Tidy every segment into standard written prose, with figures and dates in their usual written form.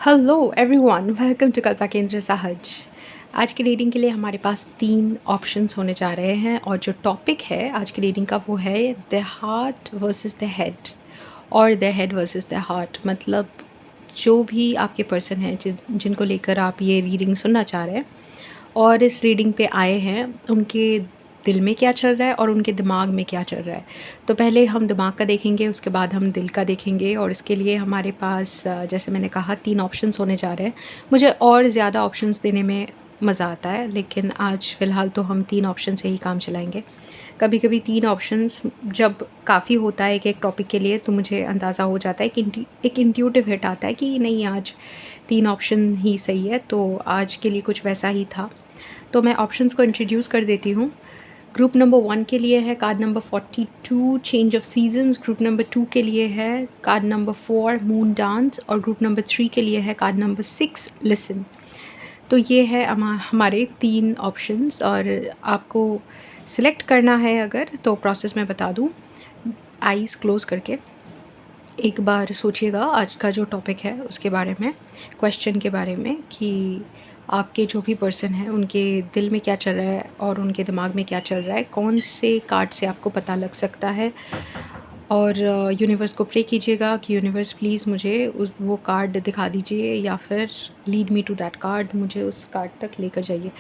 Hello everyone, welcome to Kalpa Kendra Sahaj. आज की reading के लिए हमारे पास 3 ऑप्शंस होने जा रहे हैं और जो टॉपिक है आज की रीडिंग का वो है the heart versus the head और the head versus the heart. मतलब जो भी आपके पर्सन हैं जिनको लेकर आप ये रीडिंग सुनना चाह रहे हैं और इस रीडिंग पे आए हैं, उनके दिल में क्या चल रहा है और उनके दिमाग में क्या चल रहा है। तो पहले हम दिमाग का देखेंगे, उसके बाद हम दिल का देखेंगे और इसके लिए हमारे पास जैसे मैंने कहा 3 ऑप्शंस होने जा रहे हैं। मुझे और ज़्यादा ऑप्शंस देने में मज़ा आता है, लेकिन आज फ़िलहाल तो हम 3 ऑप्शन से ही काम चलाएँगे। कभी-कभी 3 ऑप्शंस जब काफ़ी होता है एक टॉपिक के लिए, तो मुझे अंदाज़ा हो जाता है कि एक इंट्यूटिव हिट आता है कि नहीं, आज 3 ऑप्शन ही सही है, तो आज के लिए कुछ वैसा ही था। तो मैं ऑप्शंस को इंट्रोड्यूस कर देती हूँ। ग्रुप नंबर 1 के लिए है card number 42 change of seasons, group number 2 के लिए है कार्ड नंबर 4 मून डांस और ग्रुप नंबर 3 के लिए है कार्ड नंबर 6 लिसन। तो ये है हमारे 3 ऑप्शंस और आपको सिलेक्ट करना है अगर, तो प्रोसेस मैं बता दूँ। आइज़ क्लोज़ करके एक बार सोचिएगा आज का जो टॉपिक है उसके बारे में, क्वेश्चन के बारे में कि आपके जो भी पर्सन हैं उनके दिल में क्या चल रहा है और उनके दिमाग में क्या चल रहा है, कौन से कार्ड से आपको पता लग सकता है। और यूनिवर्स को प्रे कीजिएगा कि यूनिवर्स प्लीज़ मुझे वो कार्ड दिखा दीजिए या फिर lead me to that card, मुझे उस कार्ड तक लेकर जाइए।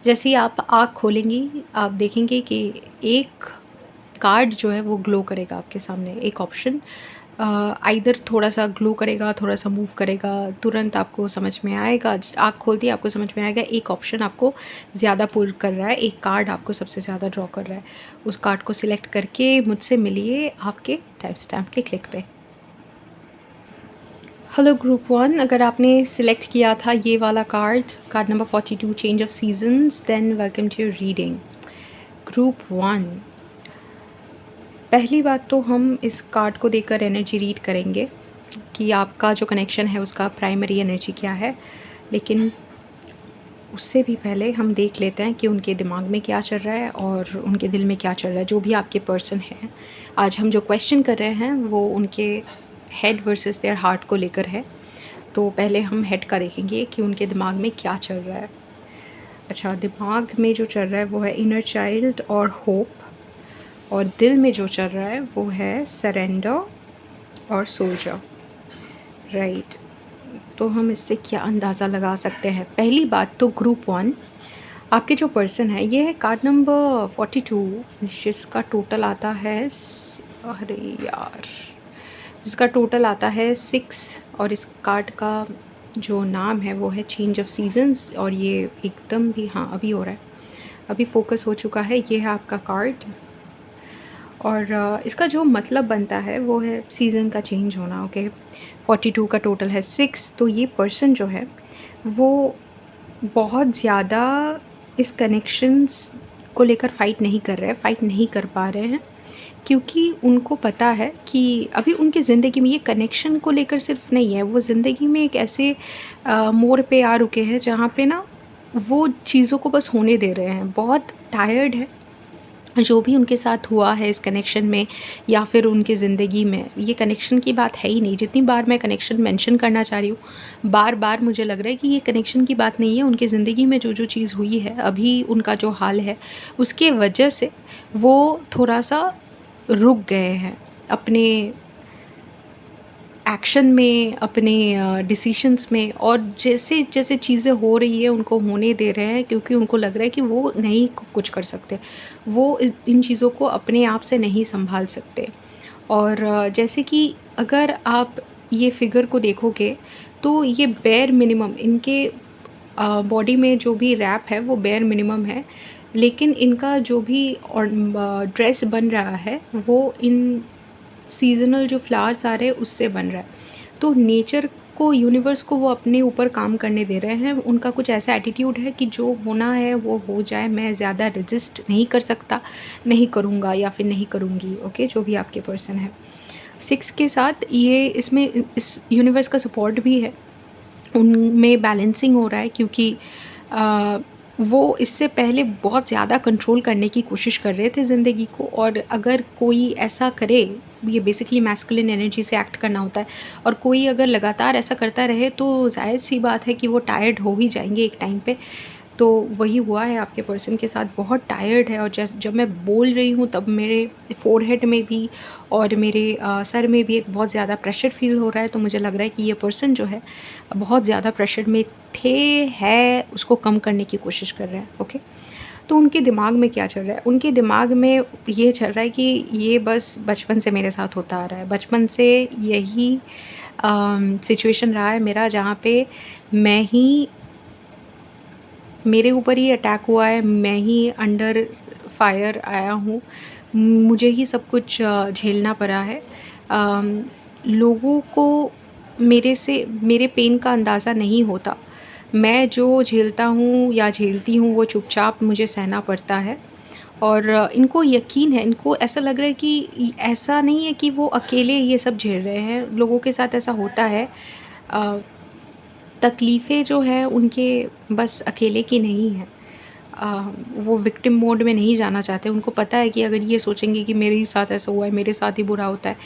जैसे ही आप आँख खोलेंगी आप देखेंगे कि एक कार्ड जो है वो ग्लो करेगा आपके सामने। एक ऑप्शन आइदर थोड़ा-सा ग्लो करेगा, थोड़ा-सा मूव करेगा, तुरंत आपको समझ में आएगा। आँख खोलते ही आपको समझ में आएगा एक ऑप्शन आपको ज़्यादा पुल कर रहा है, एक कार्ड आपको सबसे ज़्यादा ड्रॉ कर रहा है। उस कार्ड को सिलेक्ट करके मुझसे मिलिए आपके टाइम स्टैम्प के क्लिक पे। हेलो ग्रुप 1, अगर आपने सिलेक्ट किया था ये वाला card, card number 42 change of seasons, then welcome to your reading. Group 1, पहली बात तो हम इस कार्ड को देखकर एनर्जी रीड करेंगे कि आपका जो कनेक्शन है उसका प्राइमरी एनर्जी क्या है। लेकिन उससे भी पहले हम देख लेते हैं कि उनके दिमाग में क्या चल रहा है और उनके दिल में क्या चल रहा है। जो भी आपके पर्सन हैं, आज हम जो क्वेश्चन कर रहे हैं वो उनके हेड वर्सेस देयर हार्ट को लेकर है। तो पहले हम हेड का देखेंगे कि उनके दिमाग में क्या चल रहा है। अच्छा, दिमाग में जो चल रहा है वो है इनर चाइल्ड और होप, और दिल में जो चल रहा है वो है सरेंडर और सोल्जर। राइट, तो हम इससे क्या अंदाज़ा लगा सकते हैं। पहली बात तो ग्रुप 1, आपके जो पर्सन है ये है कार्ड नंबर 42 जिसका टोटल आता है अरे यार, जिसका टोटल आता है 6, और इस कार्ड का जो नाम है वो है चेंज ऑफ सीजन्स। और ये एकदम भी, हाँ अभी हो रहा है, अभी फोकस हो चुका है। ये है आपका कार्ड और इसका जो मतलब बनता है वो है सीज़न का चेंज होना। ओके, 42 का टोटल है 6, तो ये पर्सन जो है वो बहुत ज़्यादा इस कनेक्शंस को लेकर फ़ाइट नहीं कर रहे हैं, फ़ाइट नहीं कर पा रहे हैं, क्योंकि उनको पता है कि अभी उनकी ज़िंदगी में ये कनेक्शन को लेकर सिर्फ नहीं है, वो ज़िंदगी में एक ऐसे मोड़ पे आ रुके हैं जहाँ पे ना वो चीज़ों को बस होने दे रहे हैं। बहुत टायर्ड है जो भी उनके साथ हुआ है इस कनेक्शन में या फिर उनकी ज़िंदगी में। ये कनेक्शन की बात है ही नहीं। जितनी बार मैं कनेक्शन मेंशन करना चाह रही हूँ, बार-बार मुझे लग रहा है कि ये कनेक्शन की बात नहीं है। उनकी ज़िंदगी में जो-जो चीज़ हुई है, अभी उनका जो हाल है, उसके वजह से वो थोड़ा-सा रुक गए हैं अपने एक्शन में, अपने डिसीशंस में, और जैसे-जैसे चीज़ें हो रही है उनको होने दे रहे हैं, क्योंकि उनको लग रहा है कि वो नहीं कुछ कर सकते। वो इन चीज़ों को अपने आप से नहीं सँभाल सकते। और जैसे कि अगर आप ये फ़िगर को देखोगे तो ये बेयर मिनिमम इनके बॉडी में जो भी रैप है वो बेयर मिनिमम है, लेकिन इनका जो भी और ड्रेस बन रहा है वो इन सीज़नल जो फ्लावर्स आ रहे हैं उससे बन रहा है। तो नेचर को, यूनिवर्स को वो अपने ऊपर काम करने दे रहे हैं। उनका कुछ ऐसा एटीट्यूड है कि जो होना है वो हो जाए, मैं ज़्यादा रेजिस्ट नहीं कर सकता, नहीं करूँगा या फिर नहीं करूँगी। ओके, जो भी आपके पर्सन है 6 के साथ ये इसमें इस यूनिवर्स का सपोर्ट भी है, उनमें बैलेंसिंग हो रहा है, क्योंकि वो इससे पहले बहुत ज़्यादा कंट्रोल करने की कोशिश कर रहे थे ज़िंदगी को, और अगर कोई ऐसा करे ये बेसिकली मैस्कुलिन एनर्जी से एक्ट करना होता है, और कोई अगर लगातार ऐसा करता रहे तो ज़ाहिर सी बात है कि वो टायर्ड हो ही जाएंगे एक टाइम पे। तो वही हुआ है आपके पर्सन के साथ, बहुत टायर्ड है। और जब मैं बोल रही हूँ तब मेरे फ़ोरहेड में भी और मेरे सर में भी एक बहुत ज़्यादा प्रेशर फ़ील हो रहा है। तो मुझे लग रहा है कि ये पर्सन जो है बहुत ज़्यादा प्रेशर में है, उसको कम करने की कोशिश कर रहे हैं। ओके, तो उनके दिमाग में क्या चल रहा है? उनके दिमाग में ये चल रहा है कि ये बस बचपन से मेरे साथ होता आ रहा है। बचपन से यही सिचुएशन रहा है मेरा, जहाँ पे मैं ही मेरे ऊपर ही अटैक हुआ है, मैं ही अंडर फायर आया हूँ, मुझे ही सब कुछ झेलना पड़ा है। लोगों को मेरे पेन का अंदाज़ा नहीं होता। मैं जो झेलता हूँ या झेलती हूँ वो चुपचाप मुझे सहना पड़ता है। और इनको यकीन है, इनको ऐसा लग रहा है कि ऐसा नहीं है कि वो अकेले ये सब झेल रहे हैं, लोगों के साथ ऐसा होता है। अ, तकलीफ़ें जो हैं उनके बस अकेले की नहीं हैं। वो विक्टिम मोड में नहीं जाना चाहते। उनको पता है कि अगर ये सोचेंगे कि मेरे ही साथ ऐसा हुआ है, मेरे साथ ही बुरा होता है,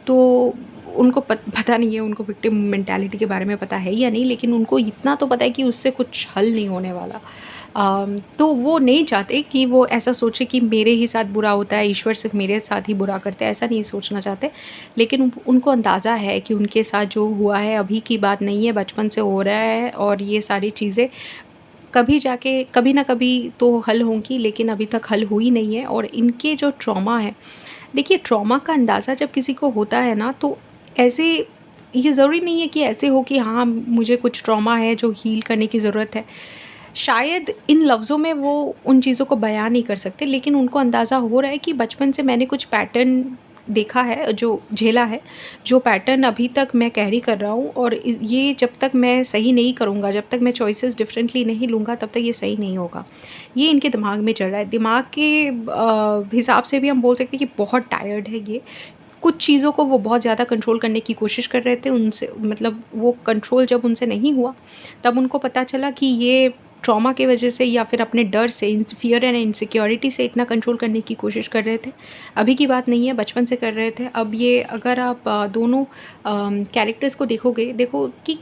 तो उनको पता नहीं है, उनको विक्टिम मेंटालिटी के बारे में पता है या नहीं, लेकिन उनको इतना तो पता है कि उससे कुछ हल नहीं होने वाला। तो वो नहीं चाहते कि वो ऐसा सोचे कि मेरे ही साथ बुरा होता है, ईश्वर सिर्फ़ मेरे साथ ही बुरा करते हैं, ऐसा नहीं सोचना चाहते। लेकिन उनको अंदाज़ा है कि उनके साथ जो हुआ है अभी की बात नहीं है, बचपन से हो रहा है, और ये सारी चीज़ें कभी जाके कभी ना कभी तो हल होंगी, लेकिन अभी तक हल हुई नहीं है। और इनके जो ट्रॉमा है, देखिए ट्रॉमा का अंदाज़ा जब किसी को होता है ना, तो ऐसे ये ज़रूरी नहीं है कि ऐसे हो कि हाँ, मुझे कुछ ट्रॉमा है जो हील करने की ज़रूरत है। शायद इन लफ्ज़ों में वो उन चीज़ों को बयान नहीं कर सकते, लेकिन उनको अंदाज़ा हो रहा है कि बचपन से मैंने कुछ पैटर्न देखा है, जो झेला है, जो पैटर्न अभी तक मैं कैरी कर रहा हूँ, और ये जब तक मैं सही नहीं करूँगा, जब तक मैं चॉइसेस डिफरेंटली नहीं लूँगा, तब तक ये सही नहीं होगा। ये इनके दिमाग में चल रहा है। दिमाग के हिसाब से भी हम बोल सकते हैं कि बहुत टायर्ड है ये। कुछ चीज़ों को वो बहुत ज़्यादा कंट्रोल करने की कोशिश कर रहे थे, उनसे मतलब वो कंट्रोल जब उनसे नहीं हुआ, तब उनको पता चला कि ये ट्रॉमा की वजह से या फिर अपने डर से, फ़ियर एंड इनसिक्योरिटी से इतना कंट्रोल करने की कोशिश कर रहे थे। अभी की बात नहीं है, बचपन से कर रहे थे। अब ये अगर आप दोनों कैरेक्टर्स को देखो कि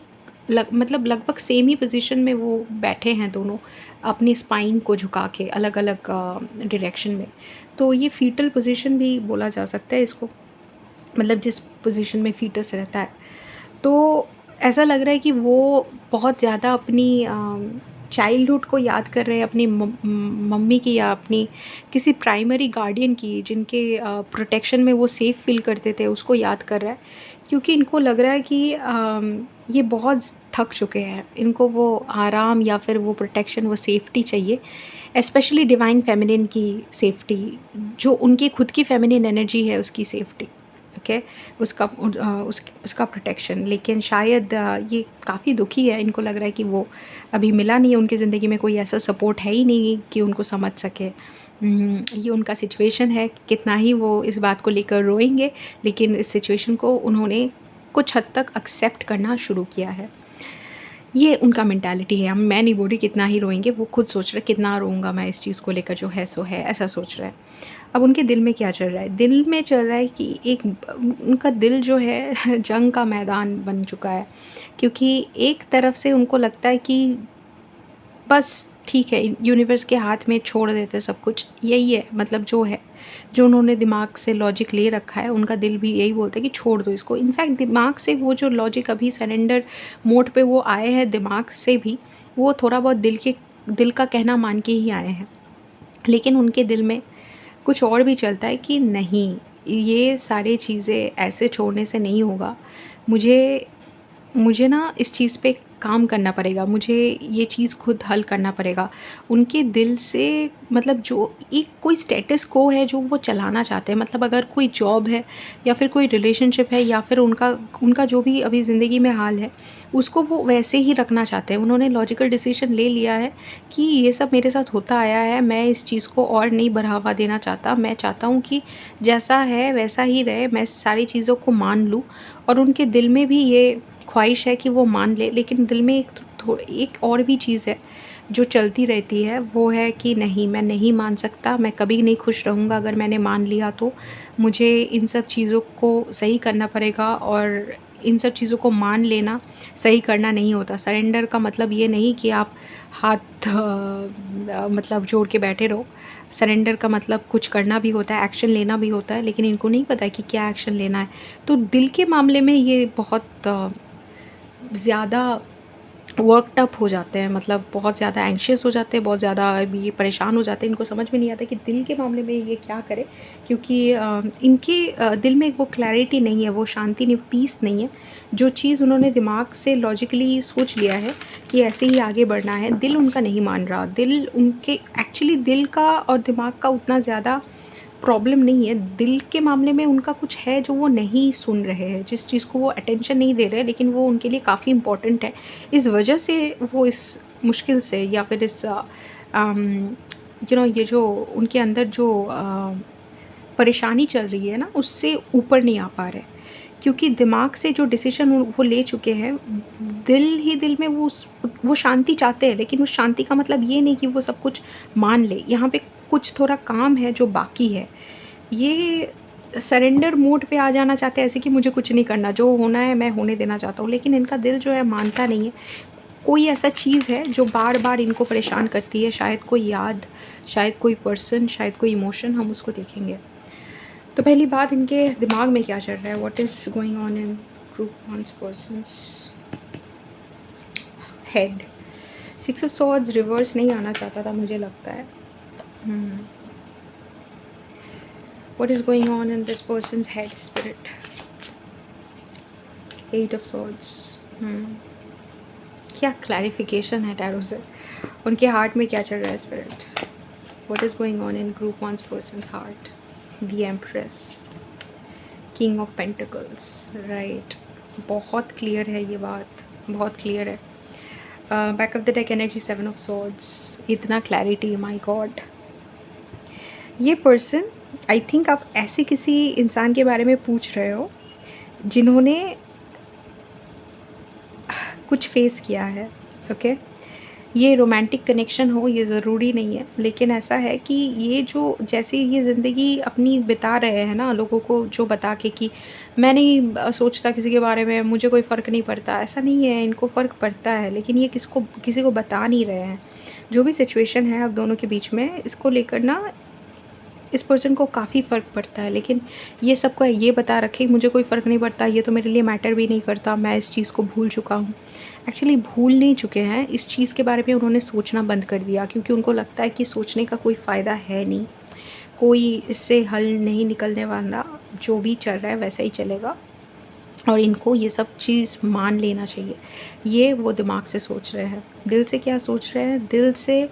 मतलब लगभग सेम ही पोज़ीशन में वो बैठे हैं दोनों, अपनी स्पाइन को झुका के अलग-अलग डायरेक्शन में। तो ये फ़ीटल पोज़ीशन भी बोला जा सकता है इसको, मतलब जिस पोज़ीशन में फ़ीटस रहता है। तो ऐसा लग रहा है कि वो बहुत ज़्यादा अपनी चाइल्डहुड को याद कर रहे हैं, अपनी मम्मी की या अपनी किसी प्राइमरी गार्डियन की, जिनके प्रोटेक्शन में वो सेफ़ फ़ील करते थे, उसको याद कर रहा है। क्योंकि इनको लग रहा है कि ये बहुत थक चुके हैं, इनको वो आराम या फिर वो प्रोटेक्शन, वो सेफ्टी चाहिए। स्पेशली डिवाइन फेमिनिन की सेफ्टी, जो उनकी खुद की फेमिनिन एनर्जी है, उसकी सेफ्टी। ओके, उसका प्रोटेक्शन। लेकिन शायद ये काफ़ी दुखी है, इनको लग रहा है कि वो अभी मिला नहीं है, उनकी ज़िंदगी में कोई ऐसा सपोर्ट है ही नहीं कि उनको समझ सके। ये उनका सिचुएशन है, कितना ही वो इस बात को लेकर रोएंगे, लेकिन इस सिचुएशन को उन्होंने कुछ हद तक एक्सेप्ट करना शुरू किया है। ये उनका मेंटालिटी है। मैं नहीं बोल रही कितना ही रोएँगे, वो खुद सोच रहे कितना रोऊँगा मैं इस चीज़ को लेकर, जो है सो है, ऐसा सोच रहा है। अब उनके दिल में क्या चल रहा है? दिल में चल रहा है कि उनका दिल जो है जंग का मैदान बन चुका है। क्योंकि एक तरफ से उनको लगता है कि बस ठीक है, यूनिवर्स के हाथ में छोड़ देते सब कुछ, यही है मतलब जो है, जो उन्होंने दिमाग से लॉजिक ले रखा है, उनका दिल भी यही बोलता है कि छोड़ दो इसको। इनफैक्ट दिमाग से वो जो लॉजिक अभी सरेंडर मोड पे वो आए हैं, दिमाग से भी वो थोड़ा बहुत दिल का कहना मान के ही आए हैं। लेकिन उनके दिल में कुछ और भी चलता है कि नहीं, ये सारी चीज़ें ऐसे छोड़ने से नहीं होगा। मुझे मुझे ना इस चीज़ पे काम करना पड़ेगा, मुझे ये चीज़ खुद हल करना पड़ेगा। उनके दिल से मतलब जो एक कोई स्टेटस को है जो वो चलाना चाहते हैं, मतलब अगर कोई जॉब है या फिर कोई रिलेशनशिप है या फिर उनका उनका जो भी अभी ज़िंदगी में हाल है, उसको वो वैसे ही रखना चाहते हैं। उन्होंने लॉजिकल डिसीजन ले लिया है कि ये सब मेरे साथ होता आया है, मैं इस चीज़ को और नहीं बढ़ावा देना चाहता। मैं चाहता हूँ कि जैसा है वैसा ही रहे, मैं सारी चीज़ों को मान लूँ। और उनके दिल में भी ये ख्वाहिश है कि वो मान ले, लेकिन दिल में एक और भी चीज़ है जो चलती रहती है, वो है कि नहीं, मैं नहीं मान सकता, मैं कभी नहीं खुश रहूँगा अगर मैंने मान लिया तो। मुझे इन सब चीज़ों को सही करना पड़ेगा, और इन सब चीज़ों को मान लेना सही करना नहीं होता। सरेंडर का मतलब ये नहीं कि आप हाथ मतलब जोड़ के बैठे रहो। सरेंडर का मतलब कुछ करना भी होता है, एक्शन लेना भी होता है, लेकिन इनको नहीं पता है कि क्या एक्शन लेना है। तो दिल के मामले में ये बहुत ज़्यादा वर्कड अप हो जाते हैं, मतलब बहुत ज़्यादा एंग्शियस हो जाते हैं, बहुत ज़्यादा ये परेशान हो जाते हैं। इनको समझ में नहीं आता कि दिल के मामले में ये क्या करें, क्योंकि इनके दिल में वो क्लैरिटी नहीं है, वो शांति नहीं, पीस नहीं है। जो चीज़ उन्होंने दिमाग से लॉजिकली सोच लिया है कि ऐसे ही आगे बढ़ना है, दिल उनका नहीं मान रहा। दिल उनके एक्चुअली दिल का और दिमाग का उतना ज़्यादा प्रॉब्लम नहीं है। दिल के मामले में उनका कुछ है जो वो नहीं सुन रहे हैं, जिस चीज़ को वो अटेंशन नहीं दे रहे हैं, लेकिन वो उनके लिए काफ़ी इम्पोर्टेंट है। इस वजह से वो इस मुश्किल से, या फिर इस ये जो उनके अंदर जो परेशानी चल रही है ना, उससे ऊपर नहीं आ पा रहे। क्योंकि दिमाग से जो डिसीज़न वो ले चुके हैं, दिल ही दिल में वो शांति चाहते हैं, लेकिन उस शांति का मतलब ये नहीं कि वो सब कुछ मान ले। यहाँ पे कुछ थोड़ा काम है जो बाकी है। ये सरेंडर मोड पे आ जाना चाहते हैं, ऐसे कि मुझे कुछ नहीं करना, जो होना है मैं होने देना चाहता हूँ, लेकिन इनका दिल जो है मानता नहीं है। कोई ऐसा चीज़ है जो बार-बार इनको परेशान करती है, शायद कोई याद, शायद कोई पर्सन, शायद कोई इमोशन, हम उसको देखेंगे। तो पहली बात, इनके दिमाग में क्या चल रहा है, what is going on in group one's person's head. 6 of swords reverse नहीं आना चाहता था, मुझे लगता है। What is going on in this person's head, spirit? 8 of swords. क्या क्लैरिफिकेशन है टैरो से, उनके हार्ट में क्या चल रहा है spirit. What is going on in group one's person's heart? The Empress, King of Pentacles, right? बहुत क्लियर है ये बात, बहुत क्लियर है। Back of the deck energy 7 of swords, इतना क्लैरिटी, माय गॉड। ये पर्सन, आई थिंक आप ऐसे किसी इंसान के बारे में पूछ रहे हो जिन्होंने कुछ फेस किया है, ओके। ये रोमांटिक कनेक्शन हो ये ज़रूरी नहीं है, लेकिन ऐसा है कि ये जो जैसे ये ज़िंदगी अपनी बिता रहे हैं ना, लोगों को जो बता के कि मैं नहीं सोचता किसी के बारे में, मुझे कोई फ़र्क नहीं पड़ता, ऐसा नहीं है, इनको फ़र्क पड़ता है, लेकिन ये किसी को बता नहीं रहे हैं। जो भी सिचुएशन है अब दोनों के बीच में, इसको लेकर ना इस पर्सन को काफ़ी फ़र्क पड़ता है, लेकिन ये सबको ये बता रखे मुझे कोई फ़र्क नहीं पड़ता, ये तो मेरे लिए मैटर भी नहीं करता, मैं इस चीज़ को भूल चुका हूँ। एक्चुअली भूल नहीं चुके हैं, इस चीज़ के बारे में उन्होंने सोचना बंद कर दिया, क्योंकि उनको लगता है कि सोचने का कोई फ़ायदा है नहीं, कोई इससे हल नहीं निकलने वाला, जो भी चल रहा है वैसा ही चलेगा, और इनको ये सब चीज़ मान लेना चाहिए। ये वो दिमाग से सोच रहे हैं। दिल से क्या सोच रहे हैं, दिल से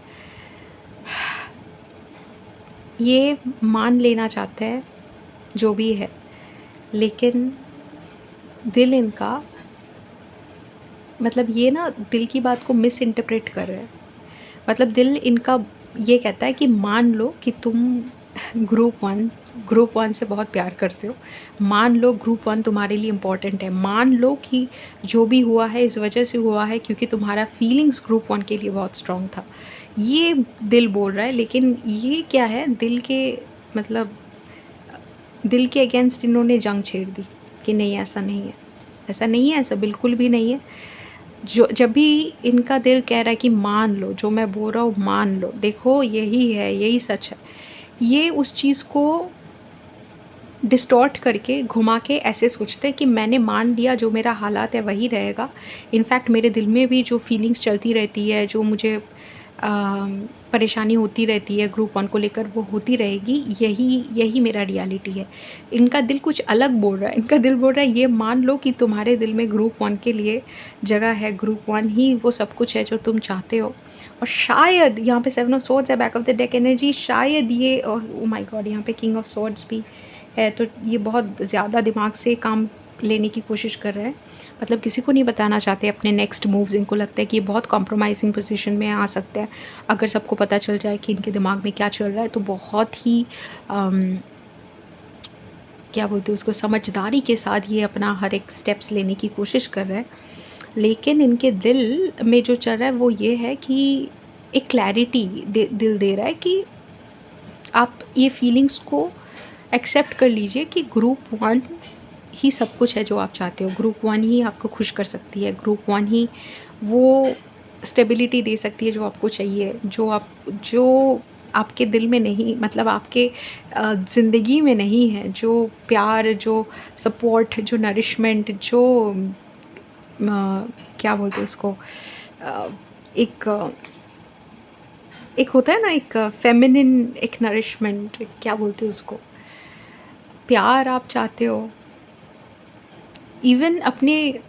ये मान लेना चाहते हैं जो भी है, लेकिन दिल इनका, मतलब ये ना दिल की बात को मिस इंटरप्रेट कर रहे हैं। मतलब दिल इनका ये कहता है कि मान लो कि तुम ग्रुप वन से बहुत प्यार करते हो, मान लो ग्रुप वन तुम्हारे लिए इम्पॉर्टेंट है, मान लो कि जो भी हुआ है इस वजह से हुआ है क्योंकि तुम्हारा फीलिंग्स ग्रुप वन के लिए बहुत स्ट्रॉन्ग था, ये दिल बोल रहा है। लेकिन ये क्या है, दिल के मतलब दिल के अगेंस्ट इन्होंने जंग छेड़ दी कि नहीं ऐसा नहीं है, ऐसा नहीं है, ऐसा बिल्कुल भी नहीं है। जो जब भी इनका दिल कह रहा है कि मान लो जो मैं बोल रहा हूँ, मान लो, देखो यही है, यही सच है, ये उस चीज़ को डिस्टॉर्ट करके घुमा के ऐसे सोचते हैं कि मैंने मान लिया, जो मेरा हालात है वही रहेगा। इनफैक्ट मेरे दिल में भी जो फीलिंग्स चलती रहती है, जो मुझे परेशानी होती रहती है ग्रुप वन को लेकर, वो होती रहेगी, यही मेरा रियलिटी है। इनका दिल कुछ अलग बोल रहा है, इनका दिल बोल रहा है ये मान लो कि तुम्हारे दिल में ग्रुप वन के लिए जगह है, ग्रुप वन ही वो सब कुछ है जो तुम चाहते हो। और शायद यहाँ पे 7 ऑफ सॉर्ड्स है, back of the deck energy, शायद ये, और ओ माय गॉड यहाँ पे किंग ऑफ सॉर्ड्स भी है, तो ये बहुत ज़्यादा दिमाग से काम लेने की कोशिश कर रहे हैं। मतलब किसी को नहीं बताना चाहते अपने नेक्स्ट मूव्स। इनको लगता है कि ये बहुत कॉम्प्रोमाइजिंग पोजीशन में आ सकते हैं। अगर सबको पता चल जाए कि इनके दिमाग में क्या चल रहा है, तो बहुत ही क्या बोलते हैं उसको, समझदारी के साथ ये अपना हर एक स्टेप्स लेने की कोशिश कर रहे हैं। लेकिन इनके दिल में जो चल रहा है वो ये है कि एक क्लैरिटी दिल दे रहा है कि आप ये फीलिंग्स को एक्सेप्ट कर लीजिए कि ग्रुप वन ही सब कुछ है जो आप चाहते हो। ग्रुप वन ही आपको खुश कर सकती है, ग्रुप वन ही वो स्टेबिलिटी दे सकती है जो आपको चाहिए, जो आपके दिल में नहीं, मतलब आपके ज़िंदगी में नहीं है। जो प्यार, जो सपोर्ट, जो नरिशमेंट, जो क्या बोलते हैं उसको, अ, एक एक होता है ना, एक फेमिनिन, एक नरिशमेंट, क्या बोलते हैं उसको, प्यार आप चाहते हो। इवन अपने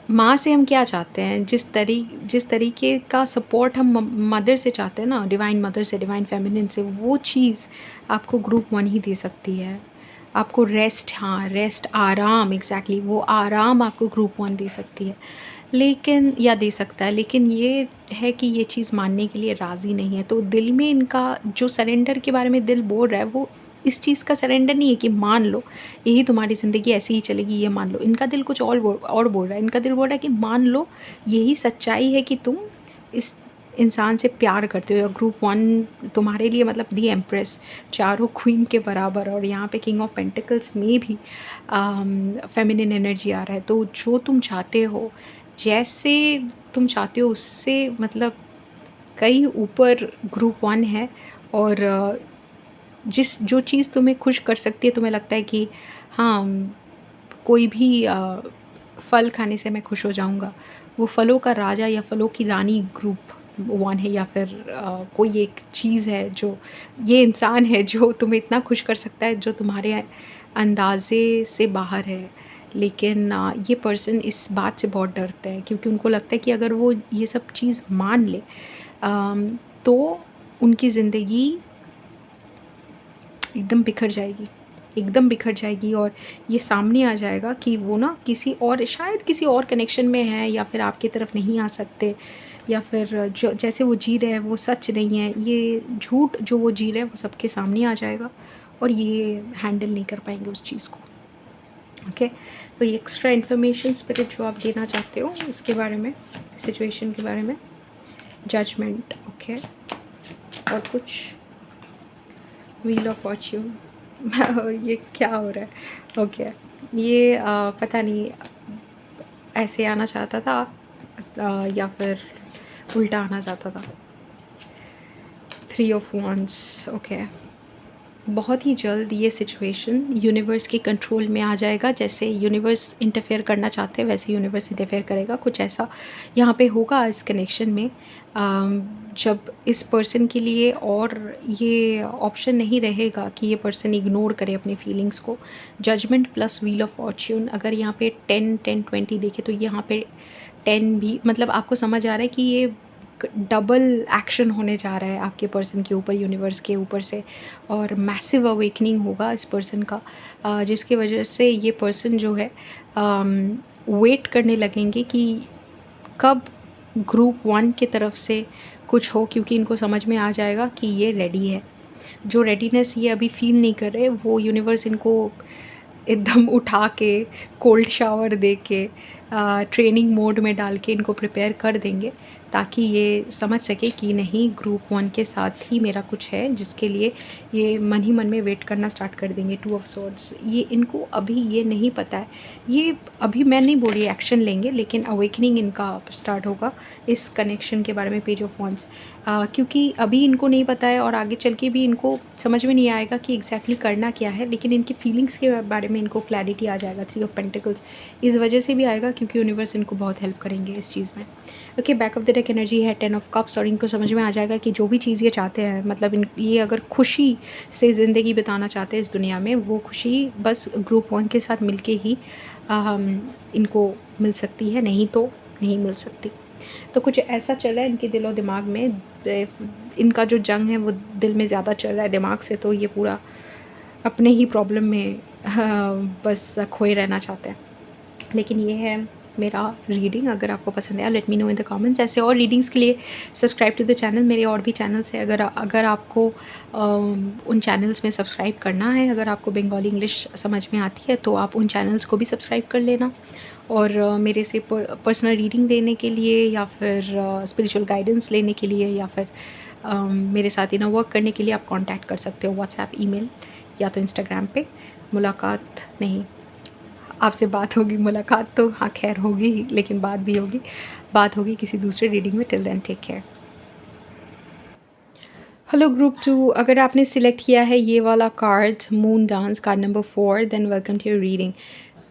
माँ से हम क्या चाहते हैं, जिस तरीके का सपोर्ट हम मदर से चाहते हैं ना, डिवाइन मदर से, डिवाइन फेमिनिन से, वो चीज़ आपको ग्रुप वन ही दे सकती है। आपको रेस्ट, हाँ रेस्ट, आराम, एग्जैक्टली वो आराम आपको ग्रुप वन दे सकती है। लेकिन या दे सकता है, लेकिन ये है कि ये चीज़ मानने के लिए राज़ी नहीं है। तो दिल में इनका जो सरेंडर के बारे में दिल बोल रहा है, वो इस चीज़ का सरेंडर नहीं है कि मान लो यही तुम्हारी ज़िंदगी ऐसे ही चलेगी, ये मान लो। इनका दिल कुछ और बोल रहा है। इनका दिल बोल रहा है कि मान लो यही सच्चाई है कि तुम इस इंसान से प्यार करते हो, या ग्रुप वन तुम्हारे लिए, मतलब दी एम्प्रेस, चारों क्वीन के बराबर, और यहाँ पे किंग ऑफ पेंटिकल्स में भी फेमिनिन एनर्जी आ रहा है। तो जो तुम चाहते हो, जैसे तुम चाहते हो, उससे मतलब कहीं ऊपर ग्रुप वन है। और जो चीज़ तुम्हें खुश कर सकती है, तुम्हें लगता है कि हाँ, कोई भी फल खाने से मैं खुश हो जाऊँगा, वो फलों का राजा या फलों की रानी ग्रुप वन है, या फिर कोई एक चीज़ है, जो ये इंसान है जो तुम्हें इतना खुश कर सकता है, जो तुम्हारे अंदाज़े से बाहर है। लेकिन ये पर्सन इस बात से बहुत डरते हैं, क्योंकि उनको लगता है कि अगर वो ये सब चीज़ मान ले, तो उनकी ज़िंदगी एकदम बिखर जाएगी, एकदम बिखर जाएगी। और ये सामने आ जाएगा कि वो ना किसी और, शायद किसी और कनेक्शन में है, या फिर आपकी तरफ नहीं आ सकते, या फिर जो जैसे वो जी रहे हैं वो सच नहीं है। ये झूठ जो वो जी रहे हैं वो सबके सामने आ जाएगा, और ये हैंडल नहीं कर पाएंगे उस चीज़ को। ओके, तो ये एक्स्ट्रा इन्फॉर्मेशन स्पिरिट जो आप देना चाहते हो इसके बारे में, सिचुएशन के बारे में, जजमेंट। ओके, और कुछ, व्हील ऑफ फॉर्च्यून। ये क्या हो रहा है? ओके, ये पता नहीं ऐसे आना चाहता था, या फिर उल्टा आना चाहता था। 3 ऑफ वंस। ओके, बहुत ही जल्द ये सिचुएशन यूनिवर्स के कंट्रोल में आ जाएगा। जैसे यूनिवर्स इंटरफेयर करना चाहते हैं, वैसे यूनिवर्स इंटरफेयर करेगा। कुछ ऐसा यहाँ पे होगा इस कनेक्शन में, जब इस पर्सन के लिए और ये ऑप्शन नहीं रहेगा कि ये पर्सन इग्नोर करे अपनी फीलिंग्स को। Judgement plus wheel of fortune, अगर यहाँ पे 10-10-20 देखे तो यहाँ पे 10 भी, मतलब आपको समझ आ रहा है कि ये डबल एक्शन होने जा रहा है आपके पर्सन के ऊपर, यूनिवर्स के ऊपर से। और मैसिव अवेकनिंग होगा इस पर्सन का, जिसकी वजह से ये पर्सन जो है वेट करने लगेंगे कि कब ग्रुप वन की तरफ से कुछ हो, क्योंकि इनको समझ में आ जाएगा कि ये रेडी है। जो रेडीनेस ये अभी फील नहीं कर रहे, वो यूनिवर्स इनको एकदम उठा के, कोल्ड शावर दे के, ट्रेनिंग मोड में डाल के इनको प्रिपेयर कर देंगे, ताकि ये समझ सके कि नहीं, ग्रुप वन के साथ ही मेरा कुछ है, जिसके लिए ये मन ही मन में वेट करना स्टार्ट कर देंगे। 2 ऑफ स्वॉर्ड्स, ये इनको अभी ये नहीं पता है। ये अभी मैं नहीं बोल रही एक्शन लेंगे, लेकिन अवेकनिंग इनका स्टार्ट होगा इस कनेक्शन के बारे में। पेज ऑफ वॉन्ड्स, क्योंकि अभी इनको नहीं पता है, और आगे चल के भी इनको समझ में नहीं आएगा कि एग्जैक्टली करना क्या है, लेकिन इनकी फीलिंग्स के बारे में इनको क्लैरिटी आ जाएगा। 3 ऑफ पेंटिकल्स इस वजह से भी आएगा क्योंकि यूनिवर्स इनको बहुत हेल्प करेंगे इस चीज़ में। Okay, back of the deck energy है 10 ऑफ कप्स, और इनको समझ में आ जाएगा कि जो भी चीज़ ये चाहते हैं, मतलब ये अगर खुशी से ज़िंदगी बिताना चाहते हैं इस दुनिया में, वो खुशी बस ग्रुप वन के साथ मिलके ही इनको मिल सकती है, नहीं तो नहीं मिल सकती। तो कुछ ऐसा चल रहा है इनके दिलो दिमाग में, इनका जो जंग है वो दिल में ज़्यादा चल रहा है दिमाग से। तो ये पूरा अपने ही प्रॉब्लम में बस खोए रहना चाहते हैं। लेकिन ये है मेरा रीडिंग। अगर आपको पसंद है let me know in the comments. ऐसे और रीडिंग्स के लिए सब्सक्राइब टू द चैनल। मेरे और भी चैनल्स है, अगर आपको उन चैनल्स में सब्सक्राइब करना है, अगर आपको बंगाली इंग्लिश समझ में आती है तो आप उन चैनल्स को भी सब्सक्राइब कर लेना। और मेरे से पर्सनल रीडिंग लेने के लिए या फिर स्पिरिचुअल गाइडेंस लेने के लिए या फिर मेरे साथ इनर वर्क करने के लिए आप कांटेक्ट कर सकते हो व्हाट्सएप, ईमेल या तो इंस्टाग्राम पे। मुलाकात नहीं, आपसे बात होगी, मुलाकात तो हाँ खैर होगी ही, लेकिन बात होगी किसी दूसरे रीडिंग में। Till then take care. Hello group 2, अगर आपने सिलेक्ट किया है ये वाला card, moon dance card number 4, then welcome to your reading.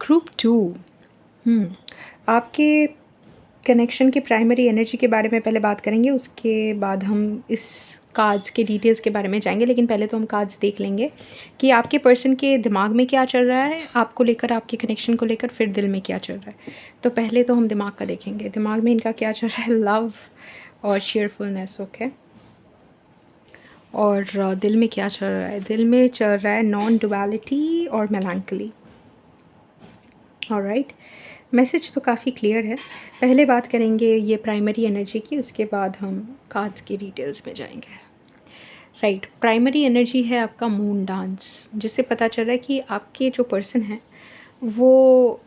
Group 2, आपके कनेक्शन की प्राइमरी एनर्जी के बारे में पहले बात करेंगे, उसके बाद हम इस कार्ड्स के डिटेल्स के बारे में जाएंगे। लेकिन पहले तो हम कार्ड्स देख लेंगे कि आपके पर्सन के दिमाग में क्या चल रहा है आपको लेकर, आपके कनेक्शन को लेकर, फिर दिल में क्या चल रहा है। तो पहले तो हम दिमाग का देखेंगे, दिमाग में इनका क्या चल रहा है। लव और cheerfulness, ओके। और दिल में क्या चल रहा है, दिल में चल रहा है नॉन डुअलिटी और मेलांकली। ऑलराइट, मैसेज तो काफ़ी क्लियर है। पहले बात करेंगे ये प्राइमरी एनर्जी की, उसके बाद हम कार्ड्स की डिटेल्स में जाएंगे। राइट, प्राइमरी एनर्जी है आपका मून डांस, जिससे पता चल रहा है कि आपके जो पर्सन हैं वो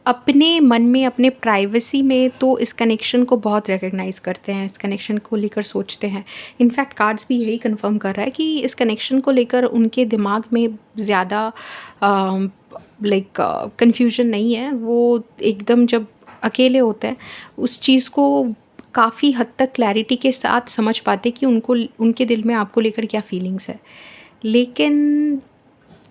अपने मन में, अपने प्राइवेसी में तो इस कनेक्शन को बहुत रिकग्नाइज़ करते हैं, इस कनेक्शन को लेकर सोचते हैं। इनफैक्ट कार्ड्स भी यही कंफर्म कर रहा है कि इस कनेक्शन को लेकर उनके दिमाग में ज़्यादा लाइक कन्फ्यूजन नहीं है। वो एकदम जब अकेले होते हैं उस चीज़ को काफ़ी हद तक क्लैरिटी के साथ समझ पाते कि उनके दिल में आपको लेकर क्या फीलिंग्स है। लेकिन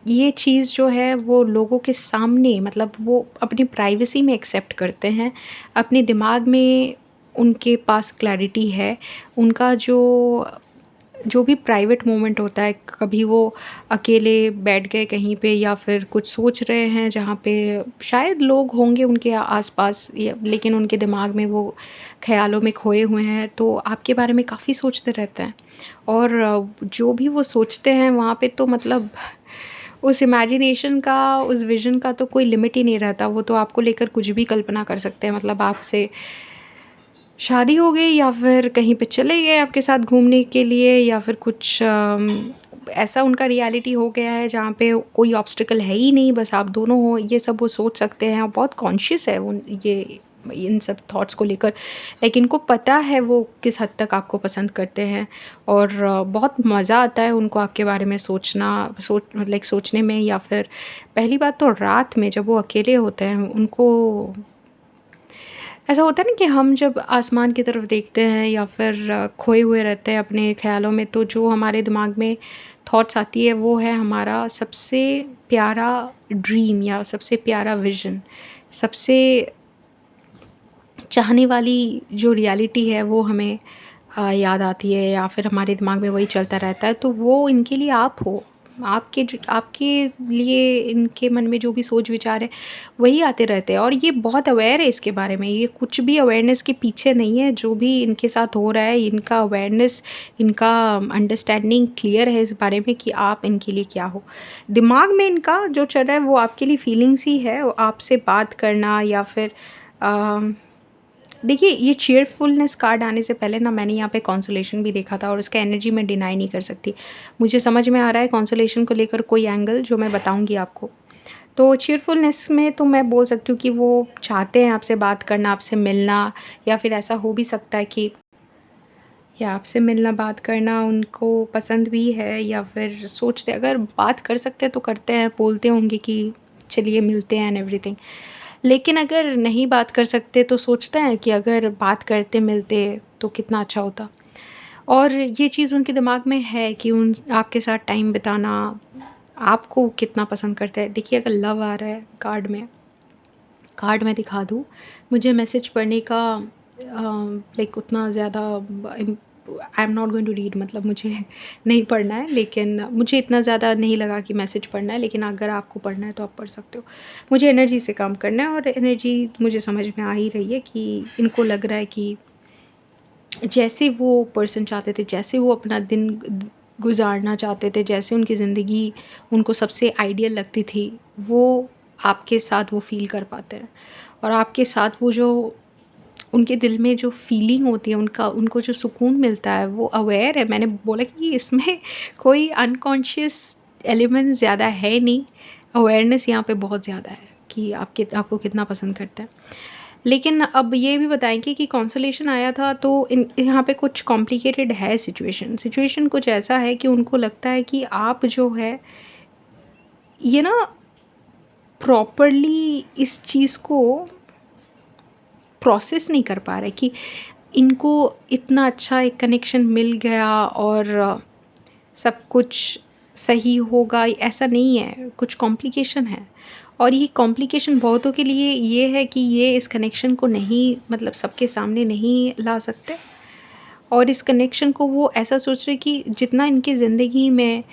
ये चीज़ जो है वो लोगों के सामने, मतलब वो अपनी प्राइवेसी में एक्सेप्ट करते हैं, अपने दिमाग में उनके पास क्लैरिटी है। उनका जो भी प्राइवेट मोमेंट होता है, कभी वो अकेले बैठ गए कहीं पे या फिर कुछ सोच रहे हैं जहाँ पे शायद लोग होंगे उनके आसपास, लेकिन उनके दिमाग में वो ख्यालों में खोए हुए हैं, तो आपके बारे में काफ़ी सोचते रहते हैं। और जो भी वो सोचते हैं वहाँ पे तो मतलब उस इमेजिनेशन का, उस विज़न का तो कोई लिमिट ही नहीं रहता। वो तो आपको लेकर कुछ भी कल्पना कर सकते हैं। मतलब आपसे शादी हो गई या फिर कहीं पे चले गए आपके साथ घूमने के लिए, या फिर कुछ ऐसा उनका रियलिटी हो गया है जहाँ पे कोई ऑब्स्टिकल है ही नहीं, बस आप दोनों हो, ये सब वो सोच सकते हैं। और बहुत कॉन्शियस है उन ये इन सब थॉट्स को लेकर। लाइक इनको पता है वो किस हद तक आपको पसंद करते हैं, और बहुत मज़ा आता है उनको आपके बारे में सोचने में। या फिर पहली बात तो रात में जब वो अकेले होते हैं, उनको ऐसा होता है ना कि हम जब आसमान की तरफ देखते हैं या फिर खोए हुए रहते हैं अपने ख़्यालों में, तो जो हमारे दिमाग में थॉट्स आती है वो है हमारा सबसे प्यारा ड्रीम या सबसे प्यारा विज़न, सबसे चाहने वाली जो रियलिटी है वो हमें याद आती है, या फिर हमारे दिमाग में वही चलता रहता है। तो वो इनके लिए आप हो, आपके लिए इनके मन में जो भी सोच विचार है वही आते रहते हैं। और ये बहुत अवेयर है इसके बारे में, ये कुछ भी अवेयरनेस के पीछे नहीं है। जो भी इनके साथ हो रहा है, इनका अवेयरनेस, इनका अंडरस्टैंडिंग क्लियर है इस बारे में कि आप इनके लिए क्या हो। दिमाग में इनका जो चल रहा है वो आपके लिए फीलिंग्स ही है, आपसे बात करना या फिर देखिए, ये चीयरफुलनेस कार्ड आने से पहले ना मैंने यहाँ पे कॉन्सोलेशन भी देखा था, और उसका एनर्जी मैं डिनाई नहीं कर सकती। मुझे समझ में आ रहा है कॉन्सोलेशन को लेकर कोई एंगल जो मैं बताऊँगी आपको। तो चीयरफुलनेस में तो मैं बोल सकती हूँ कि वो चाहते हैं आपसे बात करना, आपसे मिलना, या फिर ऐसा हो भी सकता है कि या आपसे मिलना, बात करना उनको पसंद भी है, या फिर सोचते अगर बात कर सकते हैं तो करते हैं, बोलते होंगे कि चलिए मिलते हैं एंड एवरीथिंग। लेकिन अगर नहीं बात कर सकते तो सोचते हैं कि अगर बात करते मिलते तो कितना अच्छा होता। और ये चीज़ उनके दिमाग में है कि उन आपके साथ टाइम बिताना आपको कितना पसंद करते हैं। देखिए, अगर लव आ रहा है कार्ड मैं दिखा दूँ, मुझे मैसेज पढ़ने का लाइक उतना ज़्यादा I am not going to read, मतलब मुझे नहीं पढ़ना है, लेकिन मुझे इतना ज़्यादा नहीं लगा कि मैसेज पढ़ना है। लेकिन अगर आपको पढ़ना है तो आप पढ़ सकते हो। मुझे एनर्जी से काम करना है, और एनर्जी मुझे समझ में आ ही रही है कि इनको लग रहा है कि जैसे वो पर्सन चाहते थे, जैसे वो अपना दिन गुजारना चाहते थे, जैसे उनकी ज़िंदगी उनको सबसे आइडियल लगती थी, वो आपके साथ वो फ़ील कर पाते हैं। और आपके साथ वो जो उनके दिल में जो फीलिंग होती है, उनको जो सुकून मिलता है, वो अवेयर है। मैंने बोला कि इसमें कोई अनकॉन्शियस एलिमेंट ज़्यादा है नहीं, अवेयरनेस यहाँ पे बहुत ज़्यादा है कि आपको कितना पसंद करते हैं। लेकिन अब ये भी बताएँगे कि कॉन्सोलेशन आया था तो इन यहाँ पे कुछ कॉम्प्लिकेटेड है सिचुएशन कुछ ऐसा है कि उनको लगता है कि आप जो है ये ना प्रॉपरली इस चीज़ को प्रोसेस नहीं कर पा रहे कि इनको इतना अच्छा एक कनेक्शन मिल गया और सब कुछ सही होगा, ऐसा नहीं है, कुछ कॉम्प्लिकेशन है। और ये कॉम्प्लिकेशन बहुतों के लिए ये है कि ये इस कनेक्शन को नहीं मतलब सबके सामने नहीं ला सकते, और इस कनेक्शन को वो ऐसा सोच रहे कि जितना इनकी ज़िंदगी में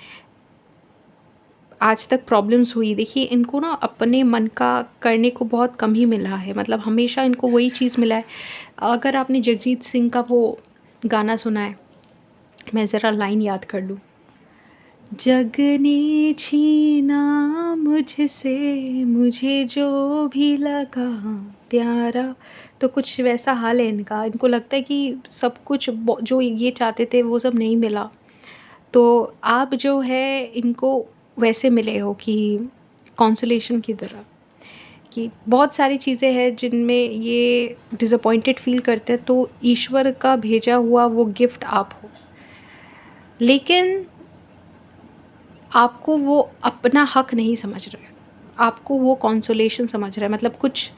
आज तक प्रॉब्लम्स हुई, देखिए इनको ना अपने मन का करने को बहुत कम ही मिला है, मतलब हमेशा इनको वही चीज़ मिला है। अगर आपने जगजीत सिंह का वो गाना सुना है, मैं ज़रा लाइन याद कर लूँ। जग ने छीना मुझसे मुझे जो भी लगा प्यारा, तो कुछ वैसा हाल है इनका। इनको लगता है कि सब कुछ जो ये चाहते थे वो सब नहीं मिला, तो आप जो है इनको वैसे मिले हो कि कॉन्सोलेशन की तरह, कि बहुत सारी चीज़ें हैं जिनमें ये डिसअपॉइंटेड फ़ील करते हैं, तो ईश्वर का भेजा हुआ वो गिफ्ट आप हो। लेकिन आपको वो अपना हक नहीं समझ रहे, आपको वो कॉन्सोलेशन समझ रहा है, मतलब कुछ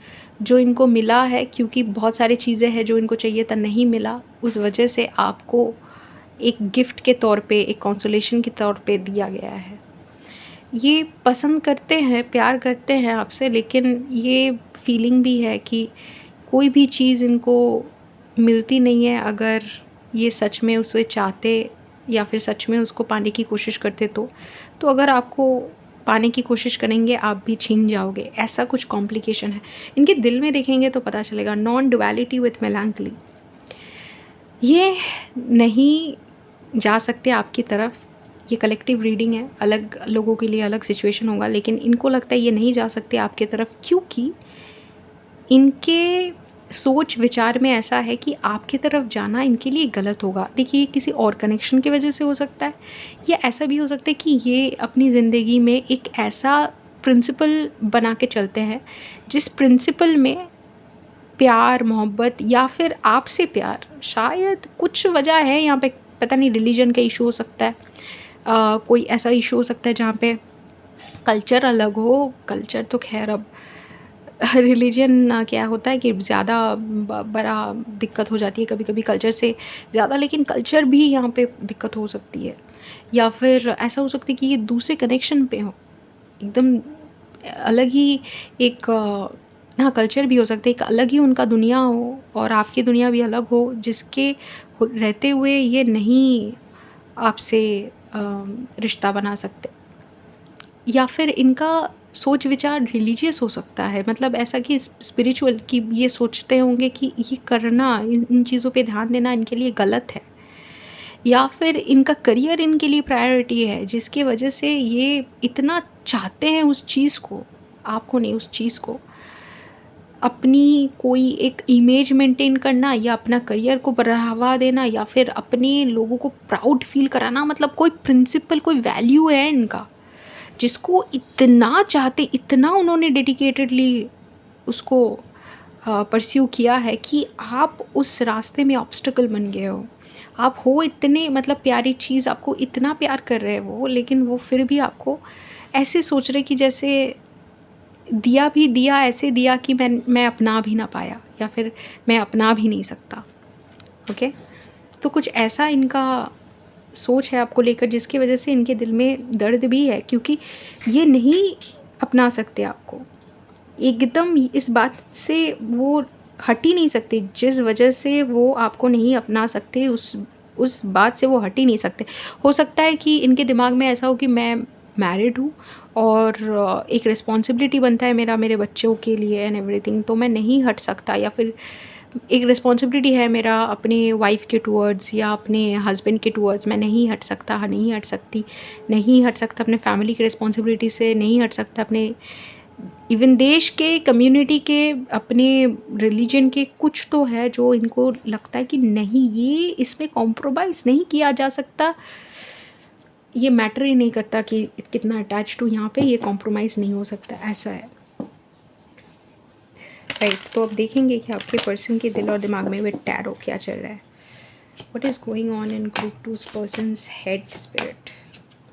जो इनको मिला है, क्योंकि बहुत सारी चीज़ें हैं जो इनको चाहिए था नहीं मिला, उस वजह से आपको एक गिफ्ट के तौर पे, एक कॉन्सोलेशन के तौर पे दिया गया है। ये पसंद करते हैं, प्यार करते हैं आपसे, लेकिन ये फीलिंग भी है कि कोई भी चीज़ इनको मिलती नहीं है अगर ये सच में उसे चाहते या फिर सच में उसको पाने की कोशिश करते तो अगर आपको पाने की कोशिश करेंगे आप भी छीन जाओगे, ऐसा कुछ कॉम्प्लिकेशन है। इनके दिल में देखेंगे तो पता चलेगा, नॉन डुअलिटी विथ मेलांकली। ये नहीं जा सकते आपकी तरफ, ये कलेक्टिव रीडिंग है, अलग लोगों के लिए अलग सिचुएशन होगा, लेकिन इनको लगता है ये नहीं जा सकते आपकी तरफ, क्योंकि इनके सोच विचार में ऐसा है कि आपकी तरफ जाना इनके लिए गलत होगा। देखिए किसी और कनेक्शन की वजह से हो सकता है, या ऐसा भी हो सकता है कि ये अपनी ज़िंदगी में एक ऐसा प्रिंसिपल बना के चलते हैं जिस प्रिंसिपल में प्यार, मोहब्बत या फिर आपसे प्यार, शायद कुछ वजह है यहाँ पे, पता नहीं, रिलीजन का इशू हो सकता है, कोई ऐसा इशू हो सकता है जहाँ पे कल्चर अलग हो। कल्चर तो खैर अब रिलीजन क्या होता है कि ज़्यादा बड़ा दिक्कत हो जाती है कभी कभी कल्चर से ज़्यादा, लेकिन कल्चर भी यहाँ पे दिक्कत हो सकती है। या फिर ऐसा हो सकता है कि ये दूसरे कनेक्शन पे हो, एकदम अलग ही एक हाँ, कल्चर भी हो सकता है, एक अलग ही उनका दुनिया हो और आपकी दुनिया भी अलग हो, जिसके रहते हुए ये नहीं आपसे रिश्ता बना सकते। या फिर इनका सोच विचार रिलीजियस हो सकता है, मतलब ऐसा कि स्पिरिचुअल, कि ये सोचते होंगे कि ये करना, इन चीज़ों पे ध्यान देना इनके लिए गलत है। या फिर इनका करियर इनके लिए प्रायोरिटी है, जिसकी वजह से ये इतना चाहते हैं उस चीज़ को, आपको नहीं, उस चीज़ को, अपनी कोई एक इमेज मेंटेन करना या अपना करियर को बढ़ावा देना या फिर अपने लोगों को प्राउड फील कराना, मतलब कोई प्रिंसिपल, कोई वैल्यू है इनका जिसको इतना चाहते, इतना उन्होंने डेडिकेटेडली उसको परस्यू किया है कि आप उस रास्ते में ऑब्स्टेकल बन गए हो। आप हो इतने, मतलब प्यारी चीज़, आपको इतना प्यार कर रहे हैं वो, लेकिन वो फिर भी आपको ऐसे सोच रहे कि जैसे दिया भी दिया, ऐसे दिया कि मैं अपना भी ना पाया या फिर मैं अपना भी नहीं सकता। ओके, तो कुछ ऐसा इनका सोच है आपको लेकर, जिसकी वजह से इनके दिल में दर्द भी है, क्योंकि ये नहीं अपना सकते आपको, एकदम इस बात से वो हट ही नहीं सकते, जिस वजह से वो आपको नहीं अपना सकते, उस बात से वो हट ही नहीं सकते। हो सकता है कि इनके दिमाग में ऐसा हो कि मैं मैरिड हूँ और एक रिस्पॉन्सिबिलिटी बनता है मेरा मेरे बच्चों के लिए एंड एवरीथिंग, तो मैं नहीं हट सकता, या फिर एक रिस्पॉन्सिबिलिटी है मेरा अपने वाइफ के टूवर्ड्स या अपने हस्बैंड के टूवर्ड्स, मैं नहीं हट सकता, नहीं हट सकती, नहीं हट सकता अपने फैमिली की रिस्पॉन्सिबिलिटी से, नहीं हट सकता अपने इवन देश के, कम्युनिटी के, अपने रिलीजन के कुछ तो है जो इनको लगता है कि नहीं, ये इसमें कॉम्प्रोमाइज़ नहीं किया जा सकता। ये मैटर ही नहीं करता कि कितना अटैच्ड हूँ यहाँ पे, ये कॉम्प्रोमाइज़ नहीं हो सकता, ऐसा है। राइट, तो अब देखेंगे कि आपके पर्सन के दिल और दिमाग में विद टैरो क्या चल रहा है। What is going on in group two's person's head spirit